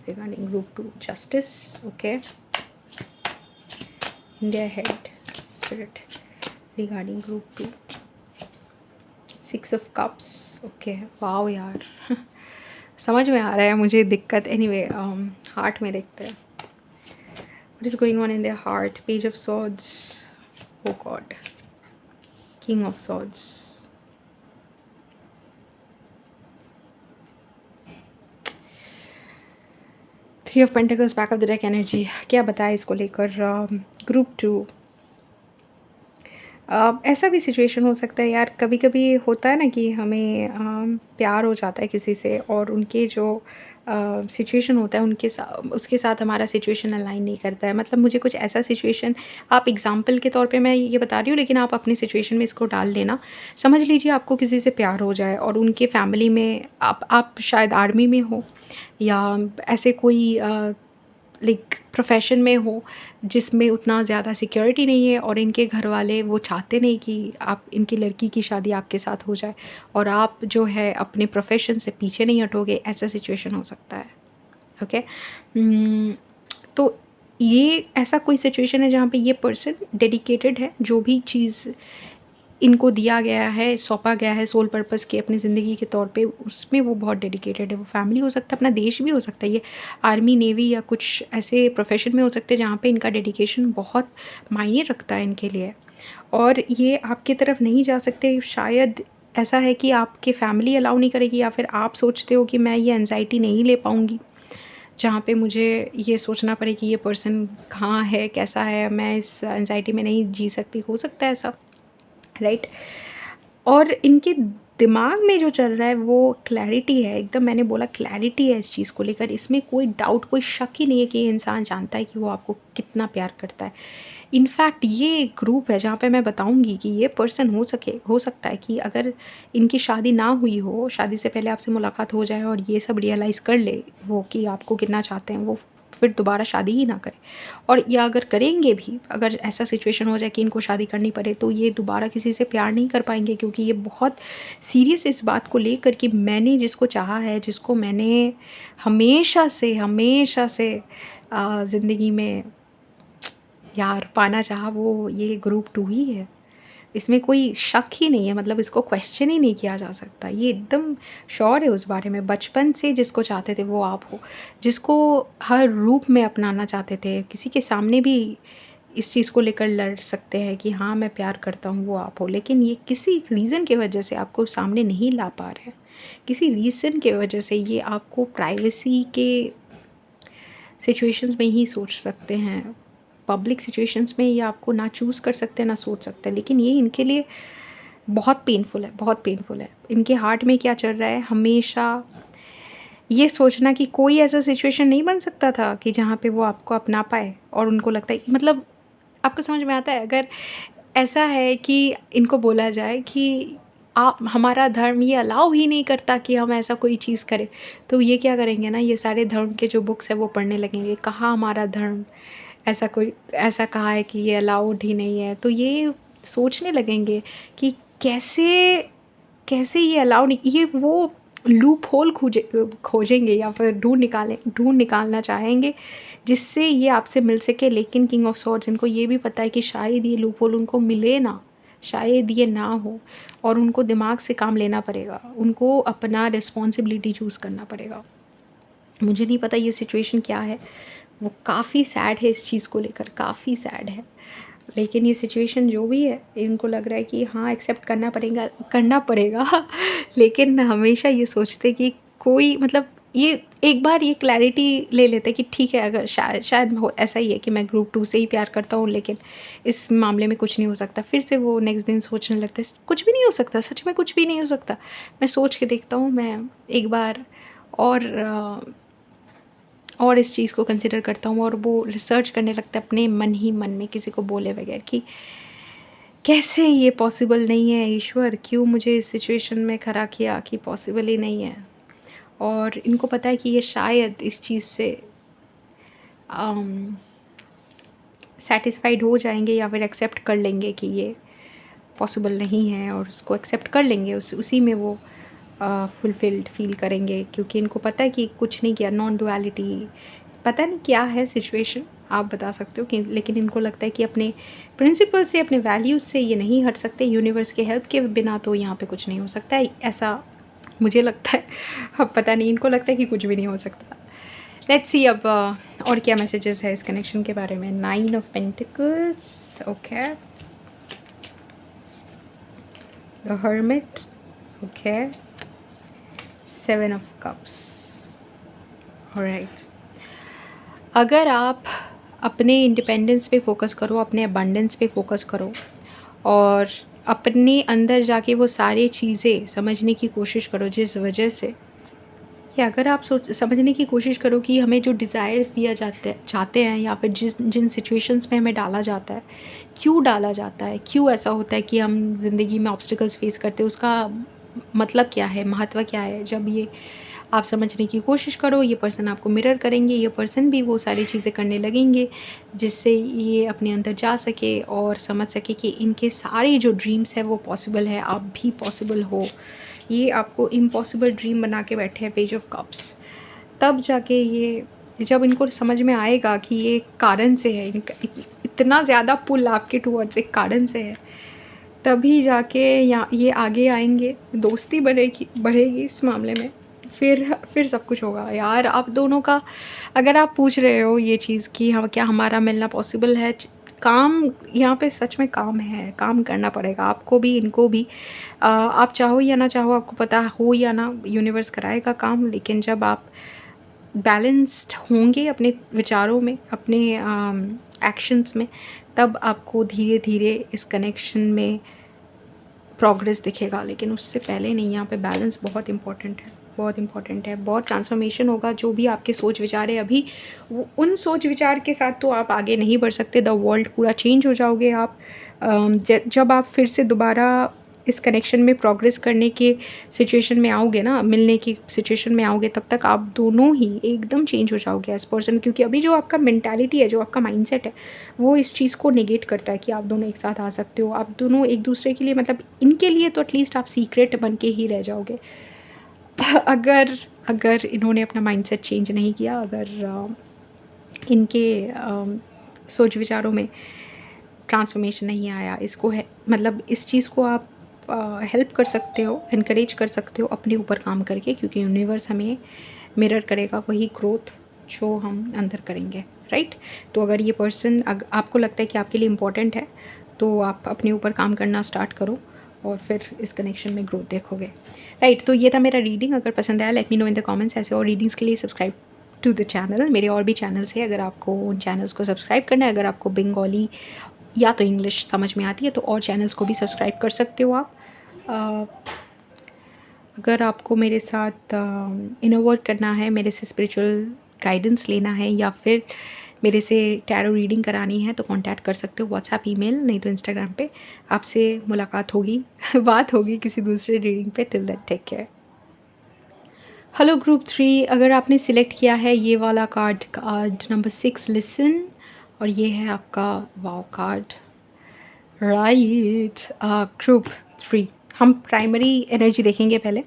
regarding group two? Justice, okay, in their head spirit regarding group 2, 6 of cups, okay, wow यार समझ में आ रहा है मुझे दिक्कत। एनीवे हार्ट में देखते हैं what is going on in their heart. Page of swords, oh god, king of swords, 3 of pentacles, back of the deck energy। क्या बताए इसको लेकर ग्रुप 2? ऐसा भी सिचुएशन हो सकता है यार, कभी कभी होता है ना कि हमें प्यार हो जाता है किसी से और उनके जो सिचुएशन होता है उसके साथ हमारा सिचुएशन अलाइन नहीं करता है। मतलब मुझे कुछ ऐसा सिचुएशन, आप एग्जांपल के तौर पे मैं ये बता रही हूँ, लेकिन आप अपनी सिचुएशन में इसको डाल लेना। समझ लीजिए आपको किसी से प्यार हो जाए और उनके फैमिली में आप शायद आर्मी में हो या ऐसे कोई लाइक प्रोफेशन में हो जिसमें उतना ज़्यादा सिक्योरिटी नहीं है और इनके घर वाले वो चाहते नहीं कि आप, इनकी लड़की की शादी आपके साथ हो जाए और आप जो है अपने प्रोफेशन से पीछे नहीं हटोगे, ऐसा सिचुएशन हो सकता है। ओके, तो ये ऐसा कोई सिचुएशन है जहाँ पे ये पर्सन डेडिकेटेड है, जो भी चीज़ इनको दिया गया है, सौंपा गया है सोल पर्पस के अपनी ज़िंदगी के तौर पे, उसमें वो बहुत डेडिकेटेड है। वो फैमिली हो सकता है, अपना देश भी हो सकता है, ये आर्मी नेवी या कुछ ऐसे प्रोफेशन में हो सकते हैं जहाँ पे इनका डेडिकेशन बहुत मायने रखता है इनके लिए। और ये आपकी तरफ नहीं जा सकते, शायद ऐसा है कि आपके फैमिली अलाउ नहीं करेगी या फिर आप सोचते हो कि मैं ये एंजाइटी नहीं ले पाऊँगी जहाँ पे मुझे ये सोचना पड़े कि ये पर्सन कहाँ है, कैसा है, मैं इस एंजाइटी में नहीं जी सकती। हो सकता है ऐसा, राइट। और इनके दिमाग में जो चल रहा है वो क्लैरिटी है, एकदम मैंने बोला क्लैरिटी है इस चीज़ को लेकर। इसमें कोई डाउट, कोई शक ही नहीं है कि ये इंसान जानता है कि वो आपको कितना प्यार करता है। इनफैक्ट ये ग्रुप है जहाँ पे मैं बताऊँगी कि ये पर्सन हो सकता है कि अगर इनकी शादी ना हुई हो, शादी से पहले आपसे मुलाकात हो जाए और ये सब रियलाइज़ कर ले वो कि आपको कितना चाहते हैं, वो फिर दोबारा शादी ही ना करें। और या अगर करेंगे भी, अगर ऐसा सिचुएशन हो जाए कि इनको शादी करनी पड़े, तो ये दोबारा किसी से प्यार नहीं कर पाएंगे, क्योंकि ये बहुत सीरियस इस बात को लेकर कि मैंने जिसको चाहा है, जिसको मैंने हमेशा से ज़िंदगी में यार पाना चाहा, वो ये ग्रुप 2 ही है। इसमें कोई शक ही नहीं है, मतलब इसको क्वेश्चन ही नहीं किया जा सकता। ये एकदम श्योर है उस बारे में, बचपन से जिसको चाहते थे वो आप हो, जिसको हर रूप में अपनाना चाहते थे, किसी के सामने भी इस चीज़ को लेकर लड़ सकते हैं कि हाँ मैं प्यार करता हूँ, वो आप हो। लेकिन ये किसी रीज़न की वजह से आपको सामने नहीं ला पा रहे हैं, किसी रीज़न की वजह से ये आपको प्राइवेसी के सिचुएशंस में ही सोच सकते हैं, पब्लिक सिचुएशंस में ये आपको ना चूज़ कर सकते हैं ना सोच सकते हैं। लेकिन ये इनके लिए बहुत पेनफुल है, बहुत पेनफुल है। इनके हार्ट में क्या चल रहा है, हमेशा ये सोचना कि कोई ऐसा सिचुएशन नहीं बन सकता था कि जहाँ पे वो आपको अपना पाए, और उनको लगता है मतलब आपको समझ में आता है, अगर ऐसा है कि इनको बोला जाए कि आप, हमारा धर्म ये अलाउ ही नहीं करता कि हम ऐसा कोई चीज़ करें, तो ये क्या करेंगे ना, ये सारे धर्म के जो बुक्स है वो पढ़ने लगेंगे। कहाँ हमारा धर्म ऐसा कोई ऐसा कहा है कि ये अलाउड ही नहीं है, तो ये सोचने लगेंगे कि कैसे कैसे ये अलाउ नहीं, ये वो लूप होल खोजेंगे या फिर ढूंढ निकालना चाहेंगे जिससे ये आपसे मिल सके। लेकिन किंग ऑफ सॉर्ड्स, इनको ये भी पता है कि शायद ये लूप होल उनको मिले ना, शायद ये ना हो, और उनको दिमाग से काम लेना पड़ेगा, उनको अपना रिस्पॉन्सिबिलिटी चूज़ करना पड़ेगा। मुझे नहीं पता ये सिचुएशन क्या है, वो काफ़ी सैड है, इस चीज़ को लेकर काफ़ी सैड है। लेकिन ये सिचुएशन जो भी है, इनको लग रहा है कि हाँ एक्सेप्ट करना पड़ेगा लेकिन हमेशा ये सोचते कि कोई, मतलब ये एक बार ये क्लैरिटी ले लेते कि ठीक है, अगर शायद हो ऐसा ही है कि मैं ग्रुप 2 से ही प्यार करता हूँ, लेकिन इस मामले में कुछ नहीं हो सकता। फिर से वो नेक्स्ट दिन सोचने लगता है कुछ भी नहीं हो सकता, सच में कुछ भी नहीं हो सकता। मैं सोच के देखता हूँ, मैं एक बार और इस चीज़ को कंसिडर करता हूँ और वो रिसर्च करने लगता है अपने मन ही मन में, किसी को बोले बगैर, कि कैसे ये पॉसिबल नहीं है, ईश्वर क्यों मुझे इस सिचुएशन में खड़ा किया कि पॉसिबल ही नहीं है। और इनको पता है कि ये शायद इस चीज़ से सेटिस्फाइड हो जाएंगे या फिर एक्सेप्ट कर लेंगे कि ये पॉसिबल नहीं है, और उसको एक्सेप्ट कर लेंगे, उसी में वो फुलफिल्ड फील करेंगे, क्योंकि इनको पता है कि कुछ नहीं किया, नॉन डुअलिटी, पता नहीं क्या है सिचुएशन, आप बता सकते हो कि, लेकिन इनको लगता है कि अपने प्रिंसिपल से, अपने वैल्यूज़ से ये नहीं हट सकते, यूनिवर्स के हेल्प के बिना तो यहाँ पे कुछ नहीं हो सकता है, ऐसा मुझे लगता है। अब पता नहीं, इनको लगता है कि कुछ भी नहीं हो सकता। लेट्स सी अब और क्या मैसेजेस है इस कनेक्शन के बारे में। 9 of pentacles, okay, the hermit, okay, 7 of cups, alright. अगर आप अपने इंडिपेंडेंस पे फोकस करो, अपने अबंडेंस पे फोकस करो, और अपने अंदर जाके वो सारी चीज़ें समझने की कोशिश करो, जिस वजह से, या अगर आप समझने की कोशिश करो कि हमें जो डिज़ायर्स दिया चाहते हैं, या फिर जिन सिचुएशंस में हमें डाला जाता है, क्यों डाला जाता है, क्यों ऐसा होता है कि हम ज़िंदगी में ऑब्स्टिकल्स फेस करते हैं, उसका मतलब क्या है, महत्व क्या है, जब ये आप समझने की कोशिश करो, ये पर्सन आपको मिरर करेंगे, ये पर्सन भी वो सारी चीज़ें करने लगेंगे जिससे ये अपने अंदर जा सके और समझ सके कि इनके सारे जो ड्रीम्स है वो पॉसिबल है, आप भी पॉसिबल हो। ये आपको इम्पॉसिबल ड्रीम बना के बैठे हैं, पेज ऑफ कप्स। तब जाके ये, जब इनको समझ में आएगा कि ये कारण से है, इनका इतना ज़्यादा पुल आपके टूवर्ड्स एक कारण से है, तभी जाके ये आगे आएंगे, दोस्ती बढ़ेगी इस मामले में, फिर सब कुछ होगा। यार आप दोनों का, अगर आप पूछ रहे हो ये चीज़ कि हम क्या हमारा मिलना पॉसिबल है, काम यहाँ पे सच में काम है, काम करना पड़ेगा आपको भी, इनको भी। आप चाहो या ना चाहो, आपको पता हो या ना, यूनिवर्स कराएगा काम। लेकिन जब आप बैलेंस्ड होंगे अपने विचारों में, अपने एक्शंस में, तब आपको धीरे धीरे इस कनेक्शन में प्रोग्रेस दिखेगा। लेकिन उससे पहले नहीं, यहाँ पे बैलेंस बहुत इंपॉर्टेंट है, बहुत इंपॉर्टेंट है। बहुत ट्रांसफॉर्मेशन होगा, जो भी आपके सोच विचार है अभी, उन सोच विचार के साथ तो आप आगे नहीं बढ़ सकते। द वर्ल्ड पूरा चेंज हो जाओगे आप। जब आप फिर से दोबारा इस कनेक्शन में प्रोग्रेस करने के सिचुएशन में आओगे ना, मिलने की सिचुएशन में आओगे, तब तक आप दोनों ही एकदम चेंज हो जाओगे एज पर्सन। क्योंकि अभी जो आपका मेंटालिटी है, जो आपका माइंडसेट है, वो इस चीज़ को नेगेट करता है कि आप दोनों एक साथ आ सकते हो, आप दोनों एक दूसरे के लिए, मतलब इनके लिए तो एटलीस्ट आप सीक्रेट बन के ही रह जाओगे। अगर अगर इन्होंने अपना माइंडसेट चेंज नहीं किया, अगर इनके सोच विचारों में ट्रांसफॉर्मेशन नहीं आया, इसको है मतलब इस चीज़ को आप हेल्प कर सकते हो, इनकरेज कर सकते हो अपने ऊपर काम करके, क्योंकि यूनिवर्स हमें मिरर करेगा वही ग्रोथ जो हम अंदर करेंगे, राइट। तो अगर ये पर्सन आपको लगता है कि आपके लिए इम्पोर्टेंट है, तो आप अपने ऊपर काम करना स्टार्ट करो और फिर इस कनेक्शन में ग्रोथ देखोगे, राइट। तो ये था मेरा रीडिंग। अगर पसंद आया, let me know in the comments. ऐसे और रीडिंग्स के लिए सब्सक्राइब टू द चैनल। मेरे और भी चैनल्स हैं, अगर आपको उन चैनल्स को सब्सक्राइब करना है, अगर आपको बंगाली या तो इंग्लिश समझ में आती है, तो और चैनल्स को भी सब्सक्राइब कर सकते हो आप। अगर आपको मेरे साथ इनर वर्क करना है, मेरे से स्पिरिचुअल गाइडेंस लेना है, या फिर मेरे से टैरो रीडिंग करानी है, तो कांटेक्ट कर सकते हो व्हाट्सएप, ईमेल, नहीं तो इंस्टाग्राम पे। आपसे मुलाकात होगी बात होगी किसी दूसरे रीडिंग पे। Till that, take care. Hello group 3, अगर आपने सिलेक्ट किया है ये वाला कार्ड नंबर 6, लिसन, और ये है आपका वाव कार्ड, राइट। ग्रुप 3, हम प्राइमरी एनर्जी देखेंगे पहले,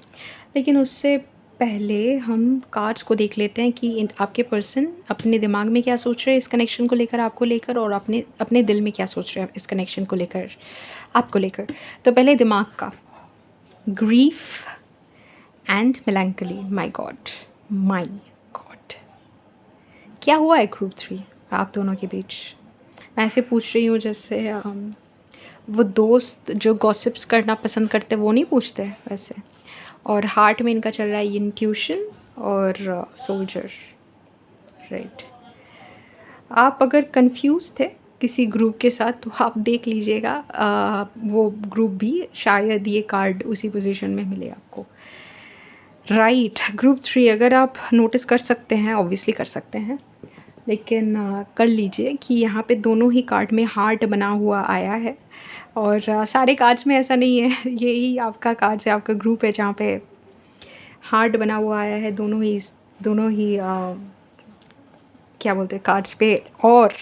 लेकिन उससे पहले हम कार्ड्स को देख लेते हैं कि आपके पर्सन अपने दिमाग में क्या सोच रहे हैं इस कनेक्शन को लेकर, आपको लेकर, और अपने दिल में क्या सोच रहे हैं इस कनेक्शन को लेकर, आपको लेकर। तो पहले दिमाग का, ग्रीफ एंड मेलैंकली। माई गॉड, क्या हुआ है ग्रुप 3 आप दोनों के बीच? मैं ऐसे पूछ रही हूँ जैसे वो दोस्त जो गॉसिप्स करना पसंद करते हैं वो नहीं पूछते वैसे। और हार्ट में इनका चल रहा है इंट्यूशन और सोल्जर, राइट। आप अगर कंफ्यूज थे किसी ग्रुप के साथ, तो आप देख लीजिएगा वो ग्रुप भी, शायद ये कार्ड उसी पोजीशन में मिले आपको। राइट, ग्रुप 3 अगर आप नोटिस कर सकते हैं, ऑब्वियसली कर सकते हैं, लेकिन कर लीजिए कि यहाँ पे दोनों ही कार्ड में हार्ट बना हुआ आया है। और सारे कार्ड्स में ऐसा नहीं है, यही आपका कार्ड्स है, आपका ग्रुप है जहाँ पे हार्ट बना हुआ आया है। दोनों ही क्या बोलते हैं कार्ड्स पे। और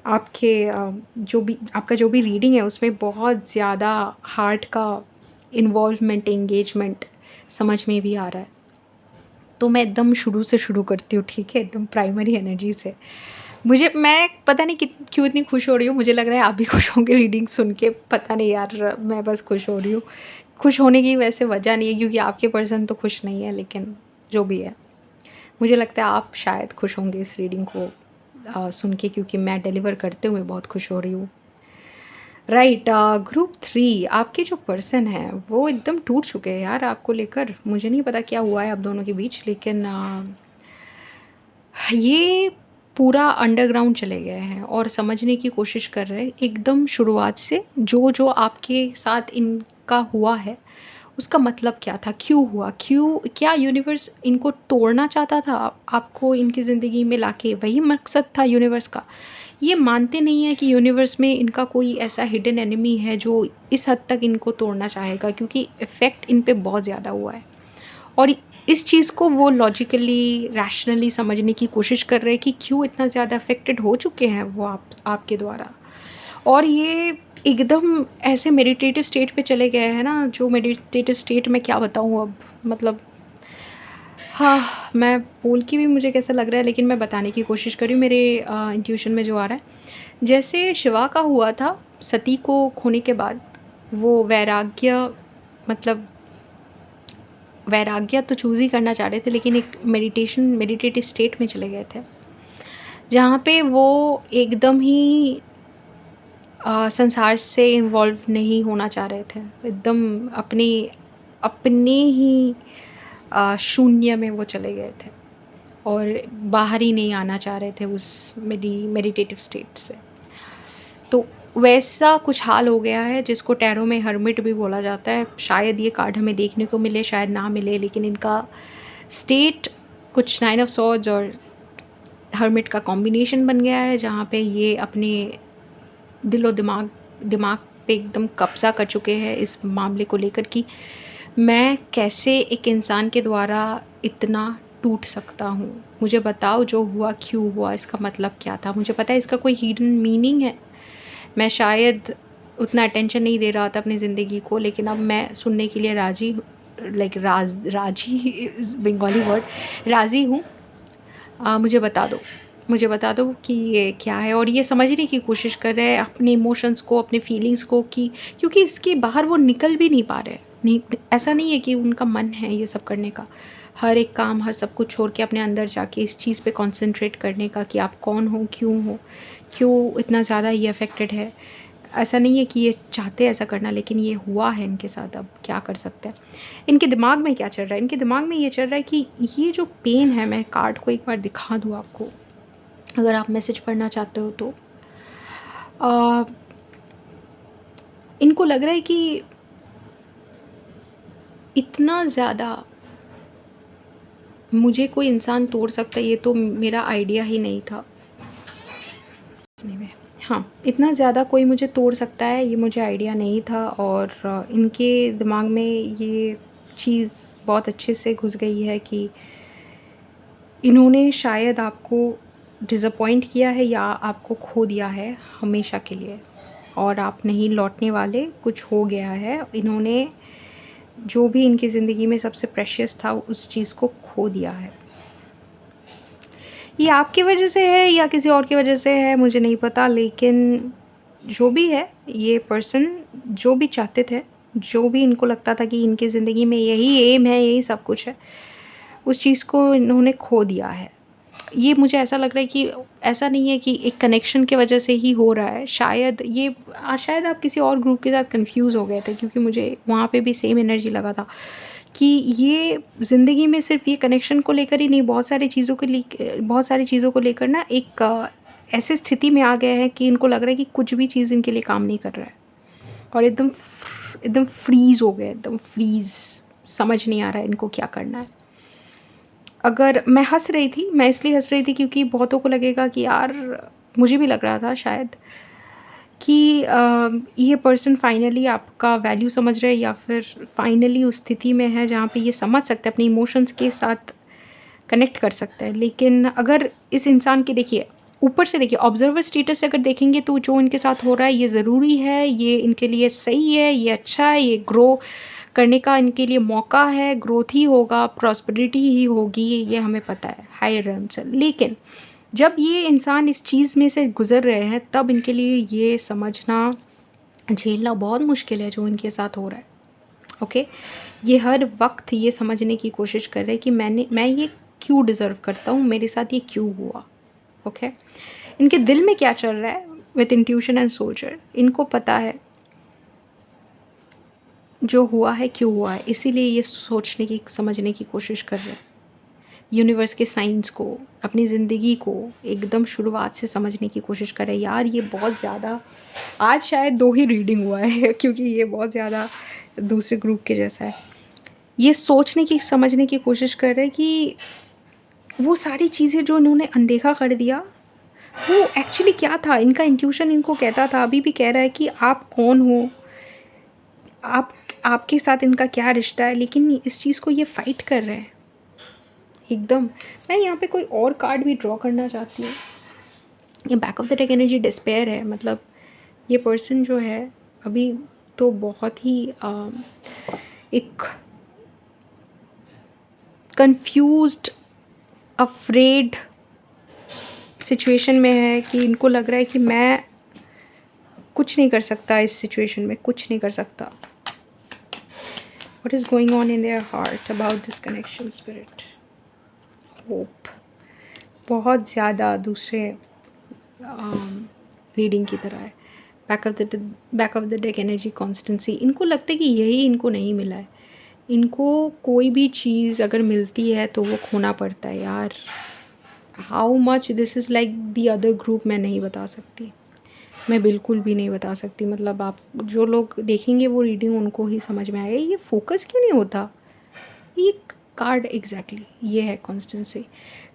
आपके आपका जो भी रीडिंग है उसमें बहुत ज़्यादा हार्ट का इन्वॉल्वमेंट, एंगेजमेंट समझ में भी आ रहा है। तो मैं एकदम शुरू से शुरू करती हूँ, ठीक है, एकदम प्राइमरी एनर्जी से। मैं पता नहीं क्यों इतनी खुश हो रही हूँ, मुझे लग रहा है आप भी खुश होंगे रीडिंग सुन के, पता नहीं यार, मैं बस खुश हो रही हूँ। खुश होने की वैसे वजह नहीं है क्योंकि आपके पर्सन तो खुश नहीं है, लेकिन जो भी है, मुझे लगता है आप शायद खुश होंगे इस रीडिंग को सुन के, क्योंकि मैं डिलीवर करते हुए बहुत खुश हो रही हूँ। राइट, ग्रुप 3 आपके जो पर्सन हैं वो एकदम टूट चुके हैं यार आपको लेकर। मुझे नहीं पता क्या हुआ है आप दोनों के बीच, लेकिन ये पूरा अंडरग्राउंड चले गए हैं और समझने की कोशिश कर रहे हैं एकदम शुरुआत से। जो आपके साथ इनका हुआ है उसका मतलब क्या था, क्यों हुआ, क्या यूनिवर्स इनको तोड़ना चाहता था आपको इनकी ज़िंदगी में लाके, वही मकसद था यूनिवर्स का। ये मानते नहीं हैं कि यूनिवर्स में इनका कोई ऐसा हिडन एनिमी है जो इस हद तक इनको तोड़ना चाहेगा, क्योंकि इफ़ेक्ट इन पे बहुत ज़्यादा हुआ है। और इस चीज़ को वो लॉजिकली, रैशनली समझने की कोशिश कर रहे हैं कि क्यों इतना ज़्यादा अफेक्टेड हो चुके हैं वो आपके द्वारा। और ये एकदम ऐसे मेडिटेटिव स्टेट पे चले गए हैं ना, जो मेडिटेटिव स्टेट मैं क्या बताऊँ अब, मतलब हाँ, मैं बोल के भी मुझे कैसा लग रहा है, लेकिन मैं बताने की कोशिश कर रही हूँ मेरे इंट्यूशन में जो आ रहा है। जैसे शिवा का हुआ था सती को खोने के बाद, वो वैराग्य, मतलब वैराग्य तो चूज़ ही करना चाह रहे थे, लेकिन एक मेडिटेटिव स्टेट में चले गए थे, जहाँ पे वो एकदम ही संसार से इन्वॉल्व नहीं होना चाह रहे थे। एकदम अपने ही शून्य में वो चले गए थे और बाहर ही नहीं आना चाह रहे थे उस मेडिटेटिव स्टेट से। तो वैसा कुछ हाल हो गया है, जिसको टैरो में हर्मिट भी बोला जाता है। शायद ये कार्ड हमें देखने को मिले, शायद ना मिले, लेकिन इनका स्टेट कुछ 9 ऑफ सॉर्ड्स और हर्मिट का कॉम्बिनेशन बन गया है, जहाँ पे ये अपने दिलो दिमाग पे एकदम कब्ज़ा कर चुके हैं इस मामले को लेकर कि मैं कैसे एक इंसान के द्वारा इतना टूट सकता हूँ। मुझे बताओ जो हुआ क्यों हुआ, इसका मतलब क्या था। मुझे पता है इसका कोई हिडन मीनिंग है, मैं शायद उतना अटेंशन नहीं दे रहा था अपनी ज़िंदगी को, लेकिन अब मैं सुनने के लिए राज़ी, लाइक राज़ी इज़ बंगाली वर्ड, राज़ी हूँ। मुझे बता दो कि ये क्या है। और ये समझने की कोशिश कर रहे हैं अपने इमोशंस को, अपने फीलिंग्स को, कि क्योंकि इसके बाहर वो निकल भी नहीं पा रहे। नहीं, ऐसा नहीं है कि उनका मन है ये सब करने का, हर एक काम, हर सब कुछ छोड़ के अपने अंदर जाके इस चीज़ पे कंसंट्रेट करने का कि आप कौन हो, क्यों इतना ज़्यादा ये अफेक्टेड है। ऐसा नहीं है कि ये चाहते हैं ऐसा करना, लेकिन ये हुआ है इनके साथ, अब क्या कर सकते हैं। इनके दिमाग में क्या चल रहा है, इनके दिमाग में ये चल रहा है कि ये जो पेन है, मैं कार्ड को एक बार दिखा दूँ आपको, अगर आप मैसेज पढ़ना चाहते हो तो। इनको लग रहा है कि इतना ज़्यादा मुझे कोई इंसान तोड़ सकता है, ये तो मेरा आइडिया ही नहीं था। हाँ, इतना ज़्यादा कोई मुझे तोड़ सकता है ये मुझे आइडिया नहीं था। और इनके दिमाग में ये चीज़ बहुत अच्छे से घुस गई है कि इन्होंने शायद आपको डिसअपॉइंट किया है या आपको खो दिया है हमेशा के लिए, और आप नहीं लौटने वाले, कुछ हो गया है। इन्होंने जो भी इनकी ज़िंदगी में सबसे प्रेशियस था उस चीज़ को खो दिया है। ये आपकी वजह से है या किसी और की वजह से है मुझे नहीं पता, लेकिन जो भी है, ये पर्सन जो भी चाहते थे, जो भी इनको लगता था कि इनकी ज़िंदगी में यही एम है, यही सब कुछ है, उस चीज़ को इन्होंने खो दिया है। ये मुझे ऐसा लग रहा है कि ऐसा नहीं है कि एक कनेक्शन की वजह से ही हो रहा है। शायद आप किसी और ग्रुप के साथ कंफ्यूज हो गए थे, क्योंकि मुझे वहाँ पे भी सेम एनर्जी लगा था कि ये ज़िंदगी में सिर्फ ये कनेक्शन को लेकर ही नहीं, बहुत सारी चीज़ों को लेकर ना एक ऐसी स्थिति में आ गए हैं कि इनको लग रहा है कि कुछ भी चीज़ इनके लिए काम नहीं कर रहा है, और एकदम फ्रीज़ हो गए, एकदम फ्रीज़ समझ नहीं आ रहा है इनको क्या करना है। अगर मैं हँस रही थी, मैं इसलिए हँस रही थी क्योंकि बहुतों को लगेगा कि यार, मुझे भी लग रहा था शायद कि ये पर्सन फाइनली आपका वैल्यू समझ रहा है या फिर फाइनली उस स्थिति में है जहाँ पे ये समझ सकता है, अपने इमोशंस के साथ कनेक्ट कर सकता है। लेकिन अगर इस इंसान के देखिए, ऊपर से देखिए, ऑब्जर्वर स्टेटस से अगर देखेंगे तो जो इनके साथ हो रहा है ये ज़रूरी है, ये इनके लिए सही है, ये अच्छा है, ये ग्रो करने का इनके लिए मौका है, ग्रोथ ही होगा, प्रॉस्पेरिटी ही होगी, ये हमें पता है हायर रेल्म से। लेकिन जब ये इंसान इस चीज़ में से गुज़र रहे हैं तब इनके लिए ये समझना, झेलना बहुत मुश्किल है जो इनके साथ हो रहा है। ओके, ये हर वक्त ये समझने की कोशिश कर रहे हैं कि मैं ये क्यों डिज़र्व करता हूँ, मेरे साथ ये क्यों हुआ। ओके, इनके दिल में क्या चल रहा है विथ इंट्यूशन एंड सोल्जर, इनको पता है जो हुआ है क्यों हुआ है, इसीलिए ये सोचने की, समझने की कोशिश कर रहे हैं यूनिवर्स के साइंस को, अपनी ज़िंदगी को एकदम शुरुआत से समझने की कोशिश कर रहे हैं। यार ये बहुत ज़्यादा, आज शायद 2 ही रीडिंग हुआ है क्योंकि ये बहुत ज़्यादा दूसरे ग्रुप के जैसा है। ये सोचने की, समझने की कोशिश कर रहे हैं कि वो सारी चीज़ें जो इन्होंने अनदेखा कर दिया, वो एक्चुअली क्या था। इनका इंट्यूशन इनको कहता था, अभी भी कह रहा है कि आप कौन हो, आप, आपके साथ इनका क्या रिश्ता है, लेकिन इस चीज़ को ये फ़ाइट कर रहे हैं एकदम। मैं यहाँ पे कोई और कार्ड भी ड्रॉ करना चाहती हूँ। ये back of the deck energy despair है, मतलब ये पर्सन जो है अभी तो बहुत ही एक कंफ्यूज्ड, अफ्रेड सिचुएशन में है कि इनको लग रहा है कि मैं कुछ नहीं कर सकता इस सिचुएशन में, कुछ नहीं कर सकता। What is going on in their heart about this connection, spirit? Hope. बहुत ज़्यादा दूसरे रीडिंग की तरह है। Back of the deck energy constituency, इनको लगता है कि यही इनको नहीं मिला है। इनको कोई भी चीज़ अगर मिलती है तो वो खोना पड़ता है यार। How much this is like the other group, मैं नहीं बता सकती, मैं बिल्कुल भी नहीं बता सकती। मतलब आप जो लोग देखेंगे वो रीडिंग उनको ही समझ में आएगा ये फोकस क्यों नहीं होता। ये कार्ड एग्जैक्टली ये है कॉन्स्टेंसी।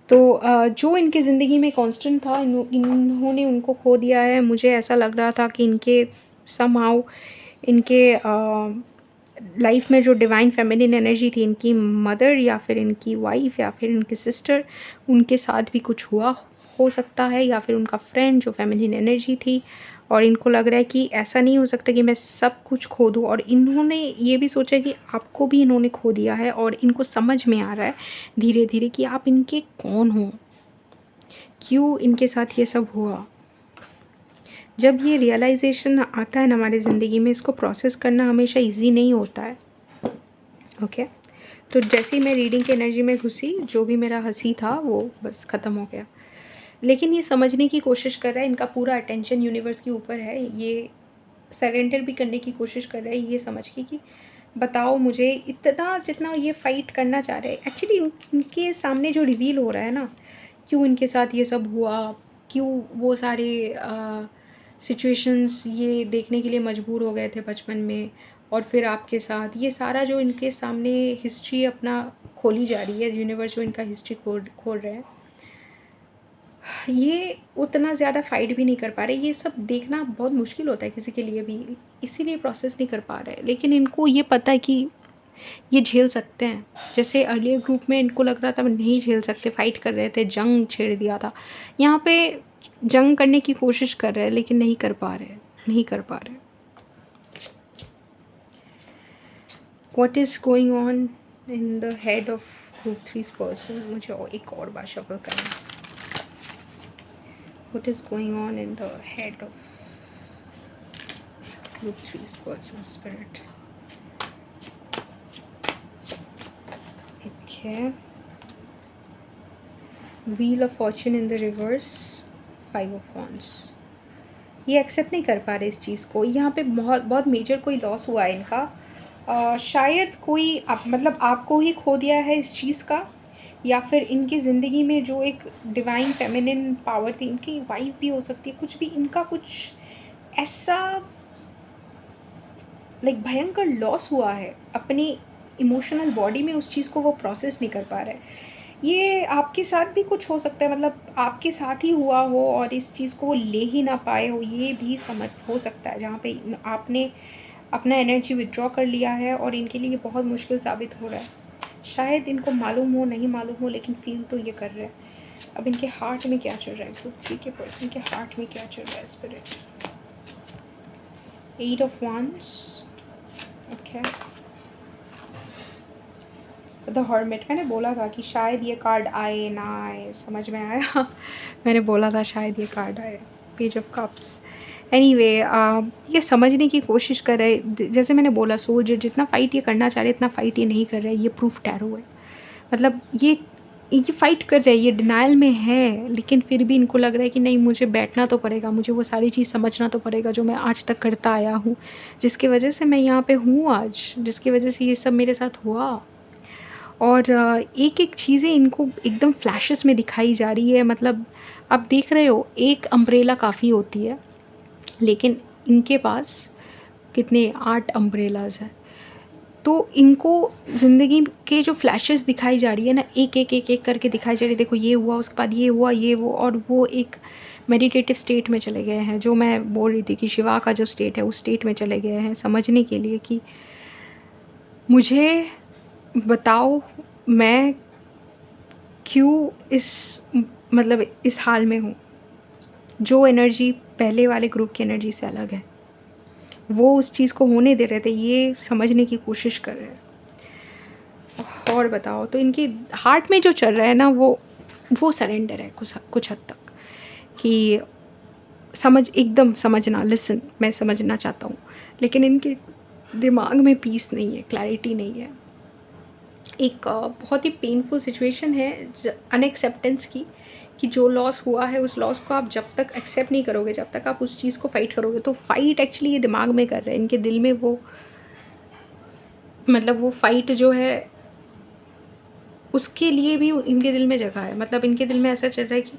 तो जो इनकी ज़िंदगी में कांस्टेंट था, इन्होंने उनको खो दिया है। मुझे ऐसा लग रहा था कि इनके समहाउ इनके लाइफ में जो डिवाइन फेमिनिन एनर्जी थी, इनकी मदर या फिर इनकी वाइफ या फिर इनकी सिस्टर, उनके साथ भी कुछ हुआ हो सकता है, या फिर उनका फ्रेंड जो फेमिनिन एनर्जी थी। और इनको लग रहा है कि ऐसा नहीं हो सकता कि मैं सब कुछ खो दूँ। और इन्होंने ये भी सोचा कि आपको भी इन्होंने खो दिया है, और इनको समझ में आ रहा है धीरे धीरे कि आप इनके कौन हो, क्यों इनके साथ ये सब हुआ। जब ये रियलाइजेशन आता है ना हमारी ज़िंदगी में, इसको प्रोसेस करना हमेशा इजी नहीं होता है। ओके, तो जैसे ही मैं रीडिंग की एनर्जी में घुसी, जो भी मेरा हंसी था वो बस ख़त्म हो गया। लेकिन ये समझने की कोशिश कर रहा है, इनका पूरा अटेंशन यूनिवर्स के ऊपर है। ये सरेंडर भी करने की कोशिश कर रहा है ये समझ के कि बताओ मुझे, इतना जितना ये फ़ाइट करना चाह रहे हैं एक्चुअली इनके सामने जो रिवील हो रहा है ना, क्यों इनके साथ ये सब हुआ, क्यों वो सारे सिचुएशंस ये देखने के लिए मजबूर हो गए थे बचपन में, और फिर आपके साथ ये सारा जो इनके सामने हिस्ट्री अपना खोली जा रही है, यूनिवर्स जो इनका हिस्ट्री खोल रहे हैं, ये उतना ज़्यादा फाइट भी नहीं कर पा रहे। ये सब देखना बहुत मुश्किल होता है किसी के लिए भी, इसीलिए प्रोसेस नहीं कर पा रहे। लेकिन इनको ये पता है कि ये झेल सकते हैं। जैसे अर्लियर ग्रुप में इनको लग रहा था नहीं झेल सकते, फाइट कर रहे थे, जंग छेड़ दिया था। यहाँ पे जंग करने की कोशिश कर रहे हैं लेकिन नहीं कर पा रहे, नहीं कर पा रहे। What is going on in the head of group 3 person, मुझे एक और बार शफल करना। What is going on in the head of group 3's person, spirit? Okay. Wheel of Fortune in the reverse, 5 of Wands. ये accept नहीं कर पा रहे इस चीज़ को। यहाँ पे बहुत बहुत मेजर कोई लॉस हुआ है इनका। शायद कोई मतलब आपको ही खो दिया है इस चीज़ का, या फिर इनकी ज़िंदगी में जो एक डिवाइन फेमिनिन पावर थी, इनकी वाइफ भी हो सकती है, कुछ भी इनका कुछ ऐसा लाइक भयंकर लॉस हुआ है अपनी इमोशनल बॉडी में उस चीज़ को वो प्रोसेस नहीं कर पा रहा है। ये आपके साथ भी कुछ हो सकता है, मतलब आपके साथ ही हुआ हो और इस चीज़ को वो ले ही ना पाए हो, ये भी समझ हो सकता है, जहाँ पे आपने अपना एनर्जी विड्रॉ कर लिया है और इनके लिए ये बहुत मुश्किल साबित हो रहा है। शायद इनको मालूम हो, नहीं मालूम हो, लेकिन फील तो ये कर रहे हैं। अब इनके हार्ट में क्या चल रहा है, ग्रुप 3 के पर्सन के हार्ट में क्या चल रहा है spirit. 8 of wands, okay. The hermit, मैंने बोला था कि शायद ये कार्ड आए ना आए, समझ में आया। मैंने बोला था शायद ये कार्ड आए। पेज ऑफ कप्स, एनीवे ये समझने की कोशिश कर रहे, जैसे मैंने बोला सोल्जर जितना फ़ाइट ये करना चाह रहे इतना फ़ाइट ये नहीं कर रहे, ये प्रूफ टैरो है। मतलब ये फ़ाइट कर रहे हैं, ये डिनाइल में है, लेकिन फिर भी इनको लग रहा है कि नहीं, मुझे बैठना तो पड़ेगा, मुझे वो सारी चीज़ समझना तो पड़ेगा जो मैं आज तक करता आया हूँ, जिसकी वजह से मैं यहाँ पे हूँ आज, जिसकी वजह से ये सब मेरे साथ हुआ। और एक-एक चीज़ें इनको एकदम फ्लैशेस में दिखाई जा रही है। मतलब आप देख रहे हो, एक अम्ब्रेला काफ़ी होती है, लेकिन इनके पास कितने 8 अम्ब्रेलाज़ हैं। तो इनको ज़िंदगी के जो फ्लैशेस दिखाई जा रही है ना, एक-एक करके दिखाई जा रही है। देखो ये हुआ, उसके बाद ये हुआ, ये वो, और वो एक मेडिटेटिव स्टेट में चले गए हैं, जो मैं बोल रही थी कि शिवा का जो स्टेट है, उस स्टेट में चले गए हैं समझने के लिए कि मुझे बताओ मैं क्यों मतलब इस हाल में हूँ। जो एनर्जी पहले वाले ग्रुप की एनर्जी से अलग है, वो उस चीज़ को होने दे रहे थे, ये समझने की कोशिश कर रहे हैं। और बताओ, तो इनके हार्ट में जो चल रहा है ना, वो सरेंडर है कुछ हद तक, कि एकदम समझना, लिसन, मैं समझना चाहता हूँ, लेकिन इनके दिमाग में पीस नहीं है, क्लैरिटी नहीं है। एक बहुत ही पेनफुल सिचुएशन है अनएक्सेप्टेंस की, कि जो लॉस हुआ है उस लॉस को आप जब तक एक्सेप्ट नहीं करोगे, जब तक आप उस चीज़ को फाइट करोगे, तो फाइट एक्चुअली ये दिमाग में कर रहे हैं, इनके दिल में वो, मतलब वो फाइट जो है उसके लिए भी इनके दिल में जगह है। मतलब इनके दिल में ऐसा चल रहा है कि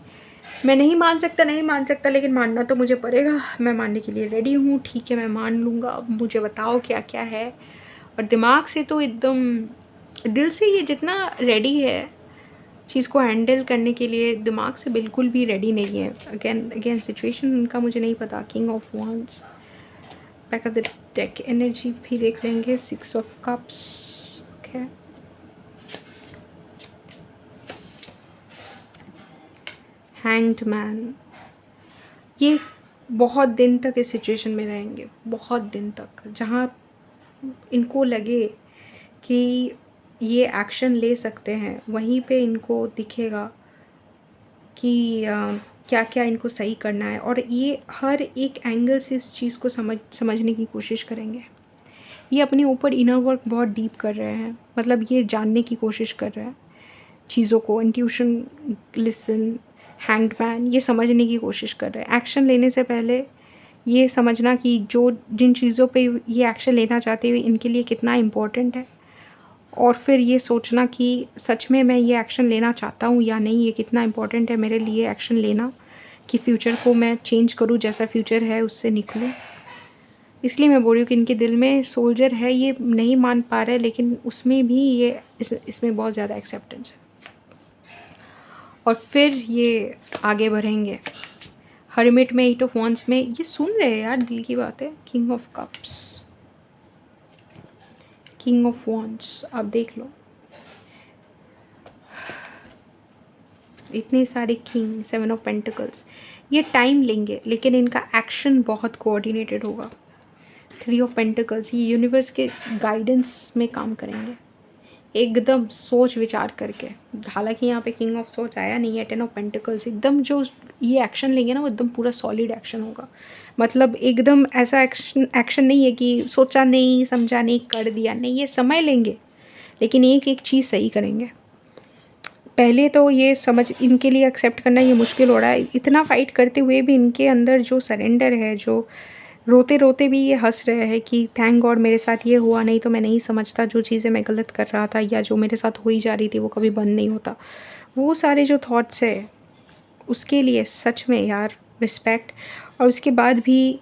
मैं नहीं मान सकता, लेकिन मानना तो मुझे पड़ेगा, मैं मानने के लिए रेडी हूँ, ठीक है मैं मान लूँगा, अब मुझे बताओ क्या क्या है। और दिमाग से तो एकदम, दिल से ये जितना रेडी है चीज़ को हैंडल करने के लिए, दिमाग से बिल्कुल भी रेडी नहीं है। अगेन सिचुएशन उनका मुझे नहीं पता। King of wands, back of the deck energy भी देख लेंगे। 6 of cups, okay. Hanged man, ये बहुत दिन तक इस सिचुएशन में रहेंगे, बहुत दिन तक, जहाँ इनको लगे कि ये एक्शन ले सकते हैं, वहीं पे इनको दिखेगा कि क्या क्या इनको सही करना है, और ये हर एक एंगल से इस चीज़ को समझने की कोशिश करेंगे। ये अपने ऊपर इनर वर्क बहुत डीप कर रहे हैं, मतलब ये जानने की कोशिश कर रहे हैं चीज़ों को, इंट्यूशन, लिसन, हैंग्ड मैन, ये समझने की कोशिश कर रहे हैं। एक्शन लेने से पहले ये समझना कि जो जिन चीज़ों पे ये एक्शन लेना चाहते हैं इनके लिए कितना इम्पोर्टेंट है, और फिर ये सोचना कि सच में मैं ये एक्शन लेना चाहता हूँ या नहीं, ये कितना इम्पोर्टेंट है मेरे लिए एक्शन लेना, कि फ्यूचर को मैं चेंज करूँ, जैसा फ्यूचर है उससे निकलूँ। इसलिए मैं बोल रही हूँ कि इनके दिल में सोल्जर है, ये नहीं मान पा रहे, लेकिन उसमें भी ये इसमें बहुत ज़्यादा एक्सेप्टेंस है, और फिर ये आगे बढ़ेंगे। हर्मिट में 8 ऑफ wands में ये सुन रहे हैं यार दिल की बात है। King of cups, king of wands, आप देख लो इतने सारे किंग। 7 ऑफ पेंटिकल्स, ये टाइम लेंगे लेकिन इनका एक्शन बहुत कोऑर्डिनेटेड होगा। 3 ऑफ पेंटिकल्स, ये यूनिवर्स के गाइडेंस में काम करेंगे एकदम सोच विचार करके। हालांकि यहाँ पे किंग ऑफ सोच आया नहीं है। 10 ऑफ पेंटिकल्स, एकदम जो ये एक्शन लेंगे ना वो एकदम पूरा सॉलिड एक्शन होगा। मतलब एकदम ऐसा एक्शन नहीं है कि सोचा नहीं, समझा नहीं, कर दिया नहीं, ये समय लेंगे लेकिन एक एक चीज़ सही करेंगे। पहले तो ये समझ, इनके लिए एक्सेप्ट करना ये मुश्किल हो रहा है, इतना फाइट करते हुए भी इनके अंदर जो सरेंडर है, जो रोते रोते भी ये हंस रहे हैं कि थैंक गॉड मेरे साथ ये हुआ, नहीं तो मैं नहीं समझता जो चीज़ें मैं गलत कर रहा था या जो मेरे साथ हो ही जा रही थी वो कभी बंद नहीं होता। वो सारे जो थॉट्स है उसके लिए सच में यार रिस्पेक्ट। और उसके बाद भी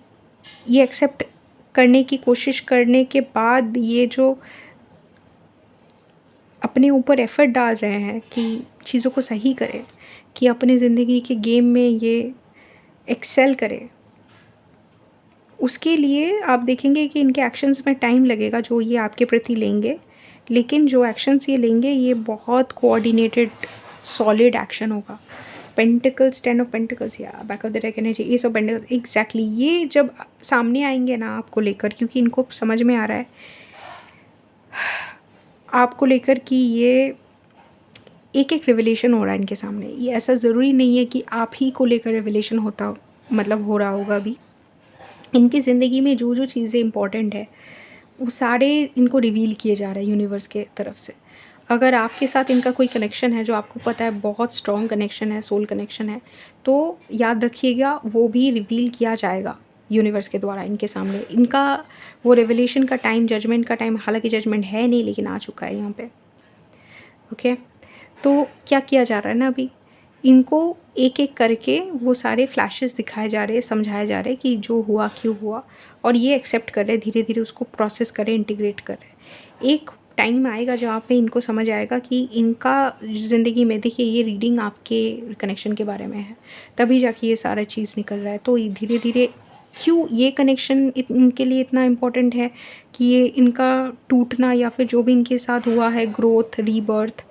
ये एक्सेप्ट करने की कोशिश करने के बाद ये जो अपने ऊपर एफ़र्ट डाल रहे हैं कि चीज़ों को सही करें, कि अपने ज़िंदगी के गेम में ये एक्सेल करें। उसके लिए आप देखेंगे कि इनके एक्शंस में टाइम लगेगा जो ये आपके प्रति लेंगे, लेकिन जो एक्शंस ये लेंगे ये बहुत कोऑर्डिनेटेड सॉलिड एक्शन होगा। पेंटिकल्स, 10 ऑफ पेंटिकल्स या back of the deck energy, S of pentacles, exactly ये जब सामने आएंगे ना आपको लेकर, क्योंकि इनको समझ में आ रहा है आपको लेकर कि ये एक एक रिवलेशन हो रहा है इनके सामने। ये ऐसा ज़रूरी नहीं है कि आप ही को लेकर रिवलेशन होता मतलब हो रहा होगा अभी। इनकी ज़िंदगी में जो जो चीज़ें इंपॉर्टेंट है वो सारे इनको रिवील किए जा रहे हैं यूनिवर्स के तरफ से। अगर आपके साथ इनका कोई कनेक्शन है जो आपको पता है बहुत स्ट्रॉन्ग कनेक्शन है, सोल कनेक्शन है, तो याद रखिएगा वो भी रिवील किया जाएगा यूनिवर्स के द्वारा इनके सामने। इनका वो रेवलेशन का टाइम, जजमेंट का टाइम, हालांकि जजमेंट है नहीं लेकिन आ चुका है यहाँ पे। ओके, तो क्या किया जा रहा है ना अभी, इनको एक एक करके वो सारे फ्लैशेस दिखाए जा रहे हैं, समझाए जा रहे हैं कि जो हुआ क्यों हुआ, और ये एक्सेप्ट कर रहे हैं, धीरे धीरे उसको प्रोसेस करें, इंटीग्रेट करें। एक टाइम आएगा जहाँ पे इनको समझ आएगा कि इनका ज़िंदगी में, देखिए ये रीडिंग आपके कनेक्शन के बारे में है, तभी जाके ये सारा चीज़ निकल रहा है। तो धीरे धीरे क्यों ये कनेक्शन इनके लिए इतना इम्पोर्टेंट है कि ये इनका टूटना या फिर जो भी इनके साथ हुआ है, ग्रोथ, रीबर्थ,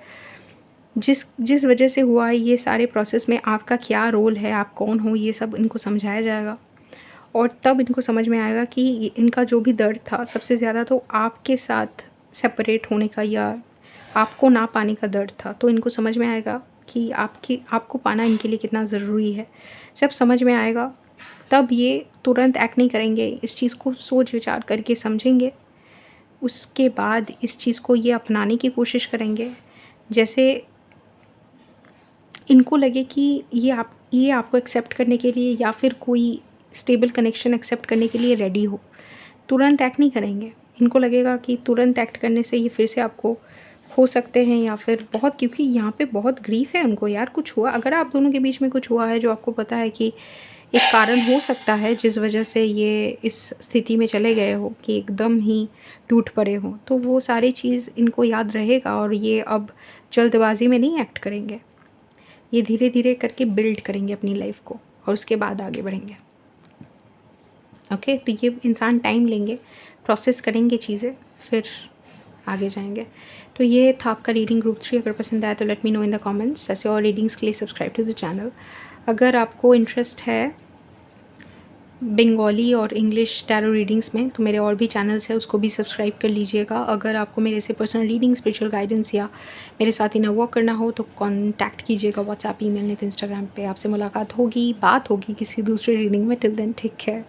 जिस जिस वजह से हुआ है, ये सारे प्रोसेस में आपका क्या रोल है, आप कौन हो, ये सब इनको समझाया जाएगा। और तब इनको समझ में आएगा कि इनका जो भी दर्द था सबसे ज़्यादा तो आपके साथ सेपरेट होने का या आपको ना पाने का दर्द था। तो इनको समझ में आएगा कि आपको पाना इनके लिए कितना ज़रूरी है। जब समझ में आएगा तब ये तुरंत एक्ट नहीं करेंगे, इस चीज़ को सोच विचार करके समझेंगे। उसके बाद इस चीज़ को ये अपनाने की कोशिश करेंगे। जैसे इनको लगे कि ये आपको एक्सेप्ट करने के लिए या फिर कोई स्टेबल कनेक्शन एक्सेप्ट करने के लिए रेडी हो, तुरंत एक्ट नहीं करेंगे। इनको लगेगा कि तुरंत एक्ट करने से ये फिर से आपको हो सकते हैं, या फिर बहुत, क्योंकि यहाँ पे बहुत ग्रीफ है उनको यार, कुछ हुआ, अगर आप दोनों के बीच में कुछ हुआ है जो आपको पता है कि एक कारण हो सकता है जिस वजह से ये इस स्थिति में चले गए हो कि एकदम ही टूट पड़े हो, तो वो सारी चीज़ इनको याद रहेगा और ये अब जल्दबाजी में नहीं एक्ट करेंगे। ये धीरे धीरे करके बिल्ड करेंगे अपनी लाइफ को और उसके बाद आगे बढ़ेंगे। ओके, तो ये इंसान टाइम लेंगे, प्रोसेस करेंगे चीज़ें, फिर आगे जाएंगे। तो ये था आपका रीडिंग ग्रुप 3। अगर पसंद आया तो let me know in the comments. ऐसे और रीडिंग्स के लिए सब्सक्राइब टू द चैनल। अगर आपको इंटरेस्ट है बंगाली और इंग्लिश टैरो रीडिंग्स में तो मेरे और भी चैनल्स हैं, उसको भी सब्सक्राइब कर लीजिएगा। अगर आपको मेरे से पर्सनल रीडिंग, स्पिरिचुअल गाइडेंस या मेरे साथ इनर वर्क करना हो तो कांटेक्ट कीजिएगा व्हाट्सएप, ईमेल, नहीं तो इंस्टाग्राम पे। आपसे मुलाकात होगी, बात होगी किसी दूसरे रीडिंग में। Till then take care.